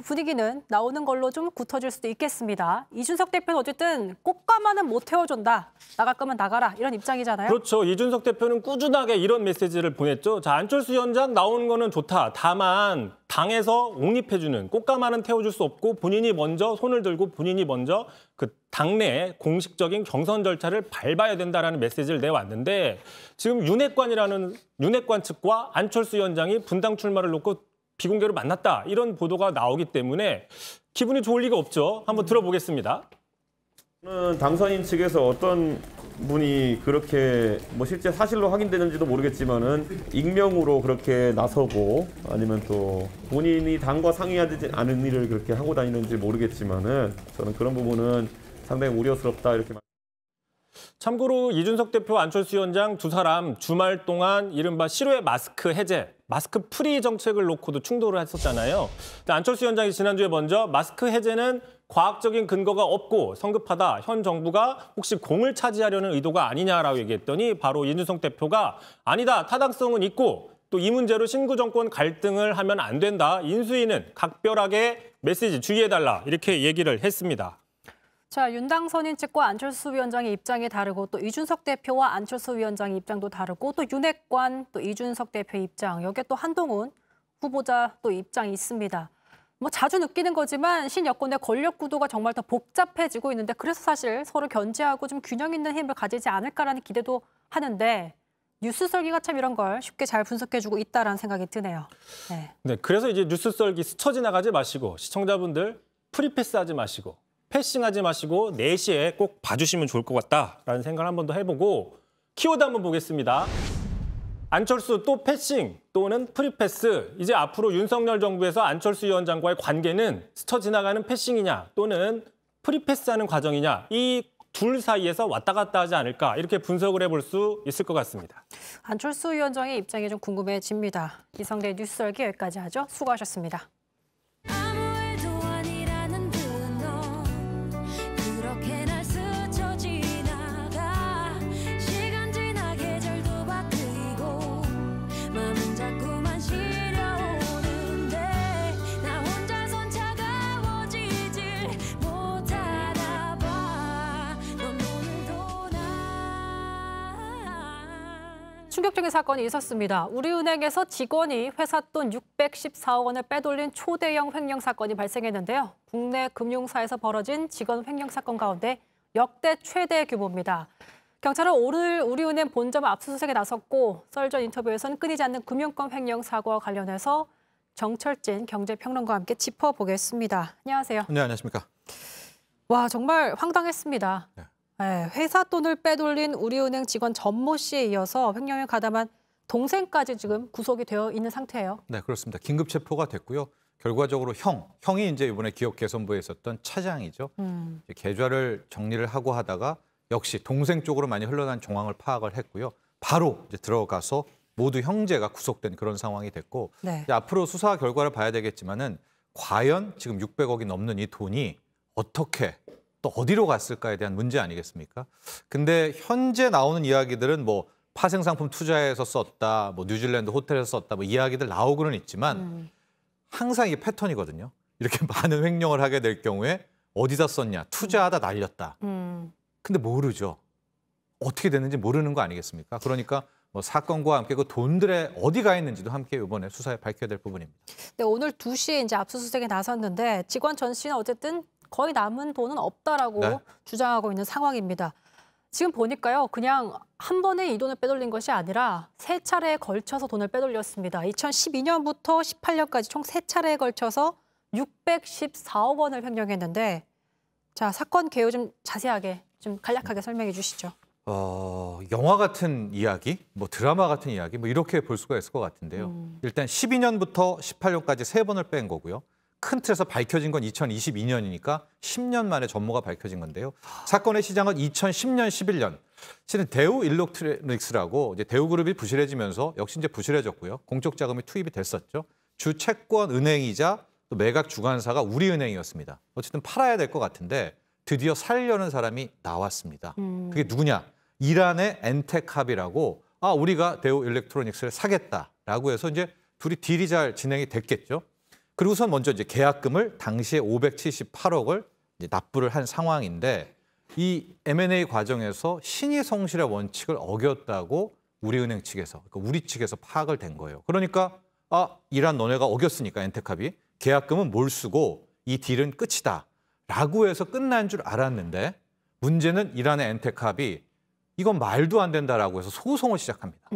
[SPEAKER 14] 분위기는 나오는 걸로 좀 굳어질 수도 있겠습니다. 이준석 대표는 어쨌든 꽃가마는 못 태워준다. 나갈 거면 나가라. 이런 입장이잖아요.
[SPEAKER 20] 그렇죠. 이준석 대표는 꾸준하게 이런 메시지를 보냈죠. 자, 안철수 위원장 나오는 거는 좋다. 다만 당에서 옹립해주는 꽃가마는 태워줄 수 없고 본인이 먼저 손을 들고 본인이 먼저 그 당내 공식적인 경선 절차를 밟아야 된다라는 메시지를 내왔는데 지금 윤핵관 측과 안철수 위원장이 분당 출마를 놓고 비공개로 만났다. 이런 보도가 나오기 때문에 기분이 좋을 리가 없죠. 한번 들어보겠습니다.
[SPEAKER 7] 당선인 측에서 어떤 분이 그렇게 뭐 실제 사실로 확인되는지도 모르겠지만은 익명으로 그렇게 나서고 아니면 또 본인이 당과 상의하지 않은 일을 그렇게 하고 다니는지 모르겠지만은 저는 그런 부분은 상당히 우려스럽다 이렇게.
[SPEAKER 20] 참고로 이준석 대표, 안철수 위원장 두 사람 주말 동안 이른바 실외 마스크 해제, 마스크 프리 정책을 놓고도 충돌을 했었잖아요. 안철수 위원장이 지난주에 먼저 마스크 해제는 과학적인 근거가 없고 성급하다. 현 정부가 혹시 공을 차지하려는 의도가 아니냐라고 얘기했더니 바로 이준석 대표가 아니다. 타당성은 있고 또 이 문제로 신구 정권 갈등을 하면 안 된다. 인수위는 각별하게 메시지 주의해달라. 이렇게 얘기를 했습니다.
[SPEAKER 14] 자, 윤 당선인 측과 안철수 위원장의 입장이 다르고 또 이준석 대표와 안철수 위원장의 입장도 다르고 또 윤핵관 또 이준석 대표의 입장 여기에 또 한동훈 후보자 또 입장이 있습니다. 뭐 자주 느끼는 거지만 신여권의 권력 구도가 정말 더 복잡해지고 있는데 그래서 사실 서로 견제하고 좀 균형 있는 힘을 가지지 않을까라는 기대도 하는데 뉴스 썰기가 참 이런 걸 쉽게 잘 분석해주고 있다라는 생각이 드네요.
[SPEAKER 20] 네, 그래서 이제 뉴스 썰기 스쳐 지나가지 마시고 시청자분들 프리패스하지 마시고 패싱하지 마시고 4시에 꼭 봐주시면 좋을 것 같다라는 생각을 한 번 더 해보고 키워드 한번 보겠습니다. 안철수 또 패싱 또는 프리패스. 이제 앞으로 윤석열 정부에서 안철수 위원장과의 관계는 스쳐 지나가는 패싱이냐 또는 프리패스하는 과정이냐 이 둘 사이에서 왔다 갔다 하지 않을까 이렇게 분석을 해볼 수 있을 것 같습니다.
[SPEAKER 14] 안철수 위원장의 입장이 좀 궁금해집니다. 이성대 뉴스 썰기 여기까지 하죠. 수고하셨습니다. 충격적인 사건이 있었습니다. 우리은행에서 직원이 회사 돈 614억 원을 빼돌린 초대형 횡령 사건이 발생했는데요. 국내 금융사에서 벌어진 직원 횡령 사건 가운데 역대 최대 규모입니다. 경찰은 오늘 우리은행 본점 압수수색에 나섰고 썰전 인터뷰에서는 끊이지 않는 금융권 횡령 사고와 관련해서 정철진 경제평론가와 함께 짚어보겠습니다. 안녕하세요.
[SPEAKER 10] 네, 안녕하십니까.
[SPEAKER 14] 와, 정말 황당했습니다. 네, 회사 돈을 빼돌린 우리은행 직원 전모 씨에 이어서 횡령에 가담한 동생까지 지금 구속이 되어 있는 상태예요.
[SPEAKER 10] 네, 그렇습니다. 긴급 체포가 됐고요. 결과적으로 형이 이제 이번에 기업개선부에 있었던 차장이죠. 이제 계좌를 정리를 하고 하다가 역시 동생 쪽으로 많이 흘러난 정황을 파악을 했고요. 바로 이제 들어가서 모두 형제가 구속된 그런 상황이 됐고
[SPEAKER 14] 네.
[SPEAKER 10] 이제 앞으로 수사 결과를 봐야 되겠지만은 과연 지금 600억이 넘는 이 돈이 어떻게 또 어디로 갔을까에 대한 문제 아니겠습니까? 근데 현재 나오는 이야기들은 뭐 파생상품 투자해서 썼다, 뭐 뉴질랜드 호텔에서 썼다, 뭐 이야기들 나오고는 있지만 항상 이게 패턴이거든요. 이렇게 많은 횡령을 하게 될 경우에 어디다 썼냐, 투자하다 날렸다. 근데 모르죠. 어떻게 됐는지 모르는 거 아니겠습니까? 그러니까 뭐 사건과 함께 그 돈들의 어디 가 있는지도 함께 이번에 수사에 밝혀야 될 부분입니다.
[SPEAKER 14] 네, 오늘 2시에 이제 압수수색에 나섰는데 직원 전 씨는 어쨌든 거의 남은 돈은 없다라고
[SPEAKER 10] 네.
[SPEAKER 14] 주장하고 있는 상황입니다. 지금 보니까요, 그냥 한 번에 이 돈을 빼돌린 것이 아니라 3차례에 걸쳐서 돈을 빼돌렸습니다. 2012년부터 18년까지 총 3차례에 걸쳐서 614억 원을 횡령했는데, 자, 사건 개요 좀 자세하게 좀 간략하게 설명해 주시죠.
[SPEAKER 10] 영화 같은 이야기, 뭐 드라마 같은 이야기, 뭐 이렇게 볼 수가 있을 것 같은데요. 일단 12년부터 18년까지 3번을 뺀 거고요. 큰 틀에서 밝혀진 건 2022년이니까 10년 만에 전모가 밝혀진 건데요. 사건의 시작은 2010년, 11년. 실은 대우 일렉트로닉스라고 이제 대우그룹이 부실해지면서 역시 이제 부실해졌고요. 공적 자금이 투입이 됐었죠. 주 채권 은행이자 또 매각 주관사가 우리은행이었습니다. 어쨌든 팔아야 될 것 같은데 드디어 살려는 사람이 나왔습니다. 그게 누구냐? 이란의 엔텍합이라고 우리가 대우 일렉트로닉스를 사겠다라고 해서 이제 둘이 딜이 잘 진행이 됐겠죠. 그리고선 먼저 이제 계약금을 당시에 578억을 이제 납부를 한 상황인데 이 M&A 과정에서 신의 성실의 원칙을 어겼다고 우리은행 측에서, 그러니까 우리 측에서 파악을 된 거예요. 그러니까 이란 너네가 어겼으니까 엔텍합이 계약금은 뭘 쓰고 이 딜은 끝이다라고 해서 끝난 줄 알았는데 문제는 이란의 엔텍합이 이건 말도 안 된다라고 해서 소송을 시작합니다.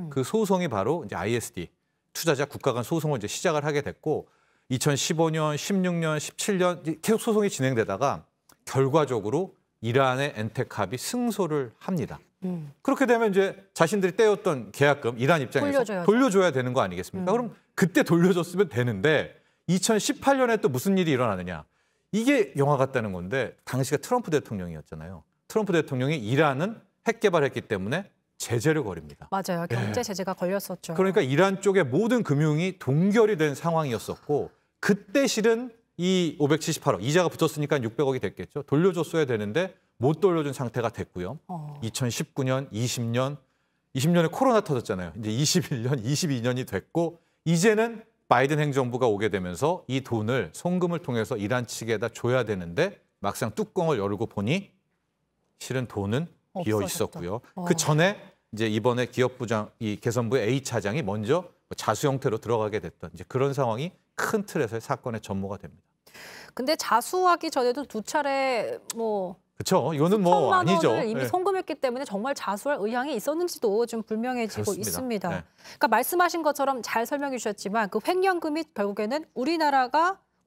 [SPEAKER 10] 그 소송이 바로 이제 ISD 투자자 국가 간 소송을 이제 시작을 하게 됐고 2015년, 16년, 17년 계속 소송이 진행되다가 결과적으로 이란의 엔텍합이 승소를 합니다. 그렇게 되면 이제 자신들이 떼었던 계약금 이란 입장에서 돌려줘야 되는 거 아니겠습니까? 그럼 그때 돌려줬으면 되는데 2018년에 또 무슨 일이 일어나느냐. 이게 영화 같다는 건데 당시가 트럼프 대통령이었잖아요. 트럼프 대통령이 이란은 핵 개발했기 때문에 제재를 걸입니다.
[SPEAKER 14] 맞아요. 경제 제재가 걸렸었죠.
[SPEAKER 10] 그러니까 이란 쪽의 모든 금융이 동결이 된 상황이었었고 그때 실은 이 578억 이자가 붙었으니까 600억이 됐겠죠. 돌려줬어야 되는데 못 돌려준 상태가 됐고요. 2019년, 20년에 코로나 터졌잖아요. 이제 21년, 22년이 됐고 이제는 바이든 행정부가 오게 되면서 이 돈을 송금을 통해서 이란 측에다 줘야 되는데 막상 뚜껑을 열고 보니 실은 돈은 비어 있었고요. 그 전에 이제 이번에 기업부장 이 개선부의 A 차장이 먼저 자수 형태로 들어가게 됐던 이제 그런 상황이 큰 틀에서의 사건의 전모가 됩니다.
[SPEAKER 14] 근데 자수하기 전에도 2차례 뭐
[SPEAKER 10] 그렇죠. 이거는 뭐 아니죠.
[SPEAKER 14] 원을 이미 송금했기 때문에 정말 자수할 의향이 있었는지도 좀 불명해지고
[SPEAKER 10] 그렇습니다.
[SPEAKER 14] 있습니다.
[SPEAKER 10] 네.
[SPEAKER 14] 그러니까 말씀하신 것처럼 잘 설명해 주셨지만 그 횡령금이 결국에는 우리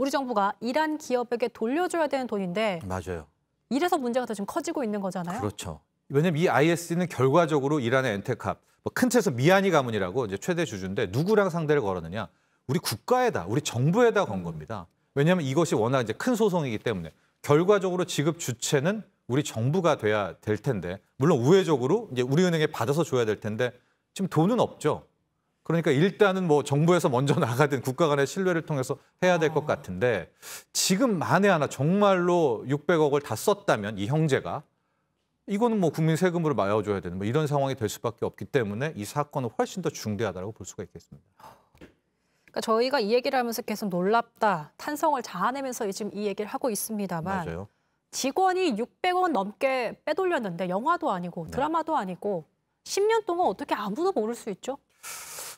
[SPEAKER 14] 정부가 이란 기업에게 돌려줘야 되는 돈인데
[SPEAKER 10] 맞아요.
[SPEAKER 14] 이래서 문제가 더 지금 커지고 있는 거잖아요.
[SPEAKER 10] 그렇죠. 왜냐하면 이 ISD는 결과적으로 이란의 엔텍합, 큰 틀에서 미아니 가문이라고 이제 최대 주주인데 누구랑 상대를 걸었느냐? 우리 국가에다, 우리 정부에다 건 겁니다. 왜냐하면 이것이 워낙 이제 큰 소송이기 때문에 결과적으로 지급 주체는 우리 정부가 돼야 될 텐데 물론 우회적으로 이제 우리은행에 받아서 줘야 될 텐데 지금 돈은 없죠. 그러니까 일단은 뭐 정부에서 먼저 나가든 국가 간의 신뢰를 통해서 해야 될 것 같은데 지금 만에 하나 정말로 600억을 다 썼다면 이 형제가 이거는 뭐 국민 세금으로 마여줘야 되는 뭐 이런 상황이 될 수밖에 없기 때문에 이 사건은 훨씬 더 중대하다고 볼 수가 있겠습니다.
[SPEAKER 14] 그러니까 저희가 이 얘기를 하면서 계속 놀랍다, 탄성을 자아내면서 지금 이 얘기를 하고 있습니다만
[SPEAKER 10] 맞아요.
[SPEAKER 14] 직원이 600원 넘게 빼돌렸는데 영화도 아니고 드라마도 아니고 10년 동안 어떻게 아무도 모를 수 있죠?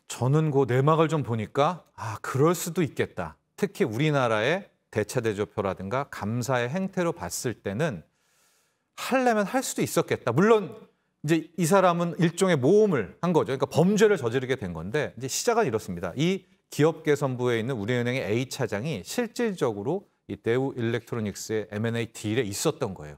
[SPEAKER 10] 저는 그 내막을 좀 보니까 그럴 수도 있겠다. 특히 우리나라의 대체대조표라든가 감사의 행태로 봤을 때는 하려면 할 수도 있었겠다. 물론 이제 이 사람은 일종의 모험을 한 거죠. 그러니까 범죄를 저지르게 된 건데 이제 시작은 이렇습니다. 이 기업개선부에 있는 우리은행의 A 차장이 실질적으로 이 대우 일렉트로닉스의 M&A 딜에 있었던 거예요.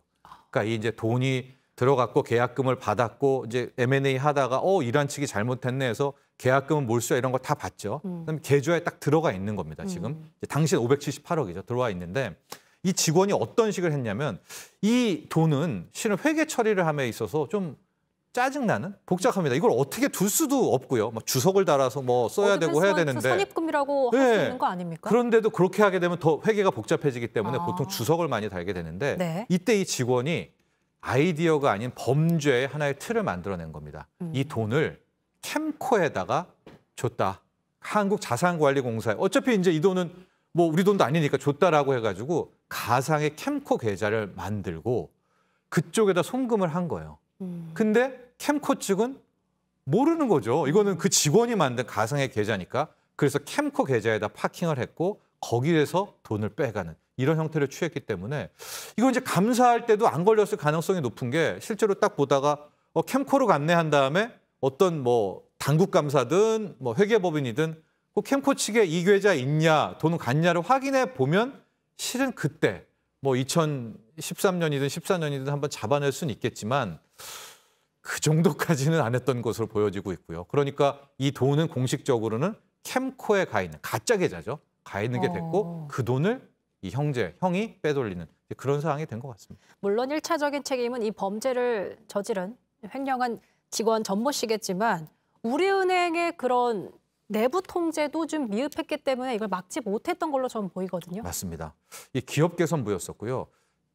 [SPEAKER 10] 그러니까 이 이제 돈이 들어갔고 계약금을 받았고 이제 M&A 하다가 이란 측이 잘못했네 해서 계약금은 몰수야 이런 거 다 받죠. 그다음에 계좌에 딱 들어가 있는 겁니다. 지금 당시 578억이죠. 들어와 있는데 이 직원이 어떤 식을 했냐면 이 돈은 실은 회계 처리를 함에 있어서 좀 짜증나는 복잡합니다. 이걸 어떻게 둘 수도 없고요. 뭐 주석을 달아서 뭐 써야 되고 해야 되는데
[SPEAKER 14] 선입금이라고 할 수 있는 거 아닙니까?
[SPEAKER 10] 그런데도 그렇게 하게 되면 더 회계가 복잡해지기 때문에 보통 주석을 많이 달게 되는데
[SPEAKER 14] 네.
[SPEAKER 10] 이때 이 직원이 아이디어가 아닌 범죄의 하나의 틀을 만들어낸 겁니다. 이 돈을 캠코에다가 줬다. 한국자산관리공사에 어차피 이제 이 돈은 뭐 우리 돈도 아니니까 줬다라고 해가지고 가상의 캠코 계좌를 만들고 그쪽에다 송금을 한 거예요. 근데 캠코 측은 모르는 거죠. 이거는 그 직원이 만든 가상의 계좌니까. 그래서 캠코 계좌에다 파킹을 했고 거기에서 돈을 빼가는 이런 형태를 취했기 때문에 이거 이제 감사할 때도 안 걸렸을 가능성이 높은 게 실제로 딱 보다가 캠코로 안내한 다음에 어떤 뭐 당국감사든 뭐 회계법인이든 그 캠코 측에 이 계좌 있냐 돈은 갔냐를 확인해 보면 실은 그때 뭐 2013년이든 14년이든 한번 잡아낼 수는 있겠지만 그 정도까지는 안 했던 것으로 보여지고 있고요. 그러니까 이 돈은 공식적으로는 캠코에 가 있는 가짜 계좌죠. 가 있는 게 됐고 그 돈을 이 형이 빼돌리는 그런 상황이 된 것 같습니다.
[SPEAKER 14] 물론 1차적인 책임은 이 범죄를 저지른 횡령한 직원 전모 씨겠지만 우리은행의 그런 내부 통제도 좀 미흡했기 때문에 이걸 막지 못했던 걸로 저는 보이거든요.
[SPEAKER 10] 맞습니다. 이 기업개선부였었고요.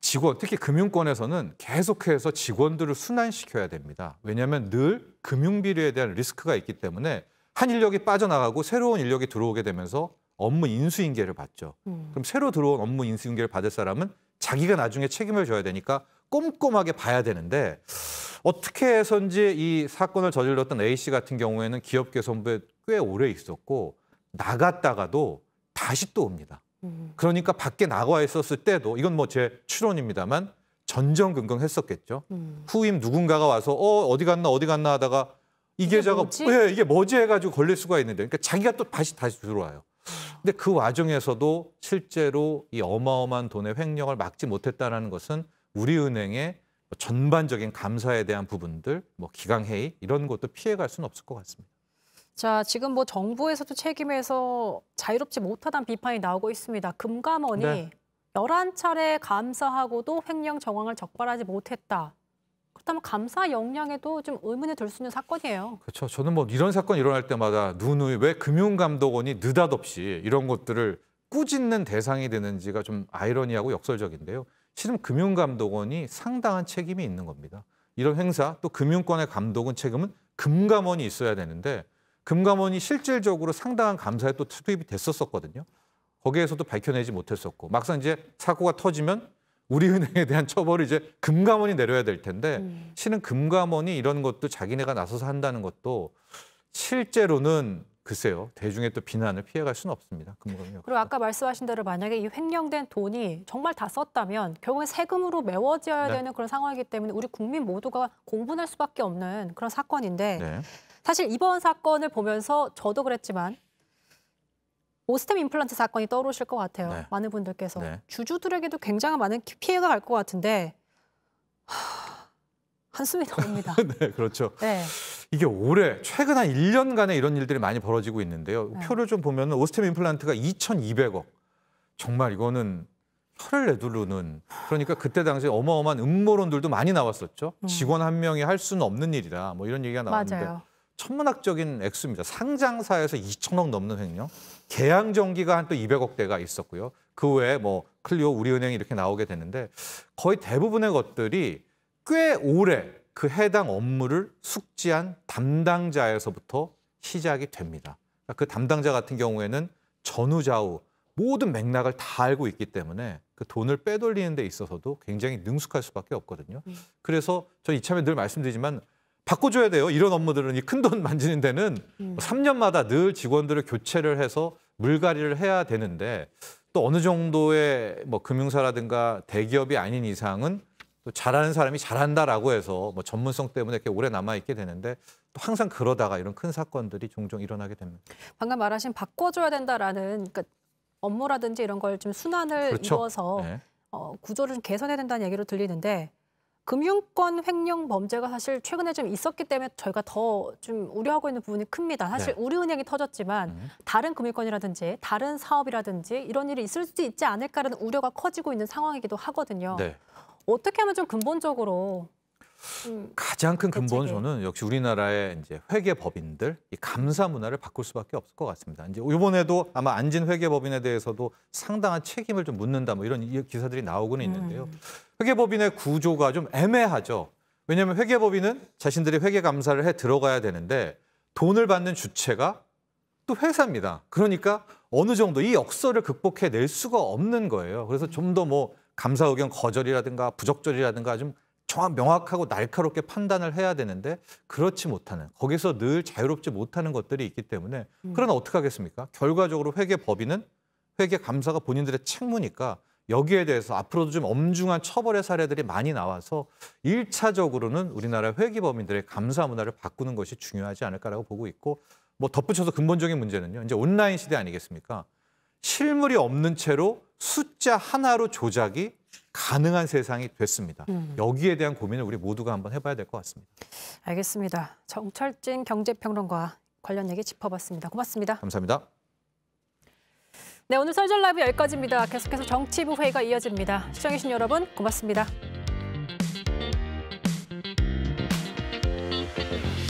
[SPEAKER 10] 직원, 특히 금융권에서는 계속해서 직원들을 순환시켜야 됩니다. 왜냐하면 늘 금융비리에 대한 리스크가 있기 때문에 한 인력이 빠져나가고 새로운 인력이 들어오게 되면서 업무 인수인계를 받죠. 그럼 새로 들어온 업무 인수인계를 받을 사람은 자기가 나중에 책임을 져야 되니까 꼼꼼하게 봐야 되는데 어떻게 해서인지 이 사건을 저질렀던 A씨 같은 경우에는 기업개선부에 꽤 오래 있었고 나갔다가도 다시 또 옵니다. 그러니까 밖에 나가 있었을 때도 이건 뭐 제 추론입니다만 전전긍긍했었겠죠. 후임 누군가가 와서 어디 갔나 하다가 이 계좌가 이게 뭐지 해가지고 걸릴 수가 있는데 그러니까 자기가 또 다시 들어와요. 근데 그 와중에서도 실제로 이 어마어마한 돈의 횡령을 막지 못했다는 것은 우리은행의 전반적인 감사에 대한 부분들, 뭐 기강회의 이런 것도 피해갈 수는 없을 것 같습니다.
[SPEAKER 14] 자, 지금 뭐 정부에서도 책임에서 자유롭지 못하다는 비판이 나오고 있습니다. 금감원이
[SPEAKER 10] 네.
[SPEAKER 14] 11차례 감사하고도 횡령 정황을 적발하지 못했다. 그렇다면 감사 역량에도 좀 의문이 들 수 있는 사건이에요.
[SPEAKER 10] 그렇죠. 저는 뭐 이런 사건 일어날 때마다 누누이 왜 금융감독원이 느닷없이 이런 것들을 꾸짖는 대상이 되는지가 좀 아이러니하고 역설적인데요. 실은 금융감독원이 상당한 책임이 있는 겁니다. 이런 행사 또 금융권의 감독은 책임은 금감원이 있어야 되는데 금감원이 실질적으로 상당한 감사에 또 투입이 됐었거든요. 거기에서도 밝혀내지 못했었고 막상 이제 사고가 터지면 우리은행에 대한 처벌을 이제 금감원이 내려야 될 텐데 실은 금감원이 이런 것도 자기네가 나서서 한다는 것도 실제로는 글쎄요. 대중의 또 비난을 피해갈 수는 없습니다. 금감원이.
[SPEAKER 14] 그리고 아까 말씀하신 대로 만약에 이 횡령된 돈이 정말 다 썼다면 결국엔 세금으로 메워져야 되는 그런 상황이기 때문에 우리 국민 모두가 공분할 수밖에 없는 그런 사건인데 사실 이번 사건을 보면서 저도 그랬지만 오스템 임플란트 사건이 떠오르실 것 같아요. 많은 분들께서. 주주들에게도 굉장히 많은 피해가 갈 것 같은데 한숨이 나옵니다.
[SPEAKER 10] 네, 그렇죠.
[SPEAKER 14] 네.
[SPEAKER 10] 이게 올해 최근 한 1년간에 이런 일들이 많이 벌어지고 있는데요. 표를 좀 보면 오스템 임플란트가 2,200억. 정말 이거는 혀를 내두르는 그러니까 그때 당시에 어마어마한 음모론들도 많이 나왔었죠. 직원 한 명이 할 수는 없는 일이다. 뭐 이런 얘기가 나왔는데
[SPEAKER 14] 맞아요.
[SPEAKER 10] 천문학적인 액수입니다. 상장사에서 2,000억 넘는 횡령. 계양전기가 한 또 200억대가 있었고요. 그 외에 뭐 클리오, 우리은행이 이렇게 나오게 되는데 거의 대부분의 것들이 꽤 오래 그 해당 업무를 숙지한 담당자에서부터 시작이 됩니다. 그 담당자 같은 경우에는 전후좌우 모든 맥락을 다 알고 있기 때문에 그 돈을 빼돌리는 데 있어서도 굉장히 능숙할 수밖에 없거든요. 그래서 저 이참에 늘 말씀드리지만 바꿔줘야 돼요. 이런 업무들은 이 큰 돈 만지는 데는 3년마다 늘 직원들을 교체를 해서 물갈이를 해야 되는데 또 어느 정도의 뭐 금융사라든가 대기업이 아닌 이상은 또 잘하는 사람이 잘한다라고 해서 뭐 전문성 때문에 이렇게 오래 남아 있게 되는데 또 항상 그러다가 이런 큰 사건들이 종종 일어나게 됩니다.
[SPEAKER 14] 방금 말하신 바꿔줘야 된다라는 그러니까 업무라든지 이런 걸 좀 순환을
[SPEAKER 10] 그렇죠.
[SPEAKER 14] 이루어서
[SPEAKER 10] 네.
[SPEAKER 14] 구조를 좀 개선해야 된다는 얘기로 들리는데 금융권 횡령 범죄가 사실 최근에 좀 있었기 때문에 저희가 더 좀 우려하고 있는 부분이 큽니다. 사실
[SPEAKER 10] 네.
[SPEAKER 14] 우리은행이 터졌지만 다른 금융권이라든지 다른 사업이라든지 이런 일이 있을 수도 있지 않을까라는 우려가 커지고 있는 상황이기도 하거든요.
[SPEAKER 10] 네.
[SPEAKER 14] 어떻게 하면 좀 근본적으로
[SPEAKER 10] 가장 큰 근본은
[SPEAKER 14] 대책이.
[SPEAKER 10] 저는 역시 우리나라의 이제 회계법인들 이 감사 문화를 바꿀 수밖에 없을 것 같습니다. 이제 이번에도 아마 안진 회계법인에 대해서도 상당한 책임을 좀 묻는다 뭐 이런 기사들이 나오고는 있는데요. 회계법인의 구조가 좀 애매하죠. 왜냐하면 회계법인은 자신들이 회계 감사를 해 들어가야 되는데 돈을 받는 주체가 또 회사입니다. 그러니까 어느 정도 이 역설을 극복해 낼 수가 없는 거예요. 그래서 좀 더 뭐 감사 의견 거절이라든가 부적절이라든가 좀 명확하고 날카롭게 판단을 해야 되는데 그렇지 못하는 거기서 늘 자유롭지 못하는 것들이 있기 때문에 그러나 어떻게 하겠습니까? 결과적으로 회계법인은 회계 감사가 본인들의 책무니까 여기에 대해서 앞으로도 좀 엄중한 처벌의 사례들이 많이 나와서 1차적으로는 우리나라 회계법인들의 감사 문화를 바꾸는 것이 중요하지 않을까라고 보고 있고 뭐 덧붙여서 근본적인 문제는요. 이제 온라인 시대 아니겠습니까? 실물이 없는 채로 숫자 하나로 조작이 가능한 세상이 됐습니다. 여기에 대한 고민을 우리 모두가 한번 해봐야 될 것 같습니다.
[SPEAKER 14] 알겠습니다. 정철진 경제평론가 관련 얘기 짚어봤습니다. 고맙습니다.
[SPEAKER 10] 감사합니다.
[SPEAKER 14] 네, 오늘 설전 라이브 여기까지입니다. 계속해서 정치부 회의가 이어집니다. 시청해주신 여러분 고맙습니다.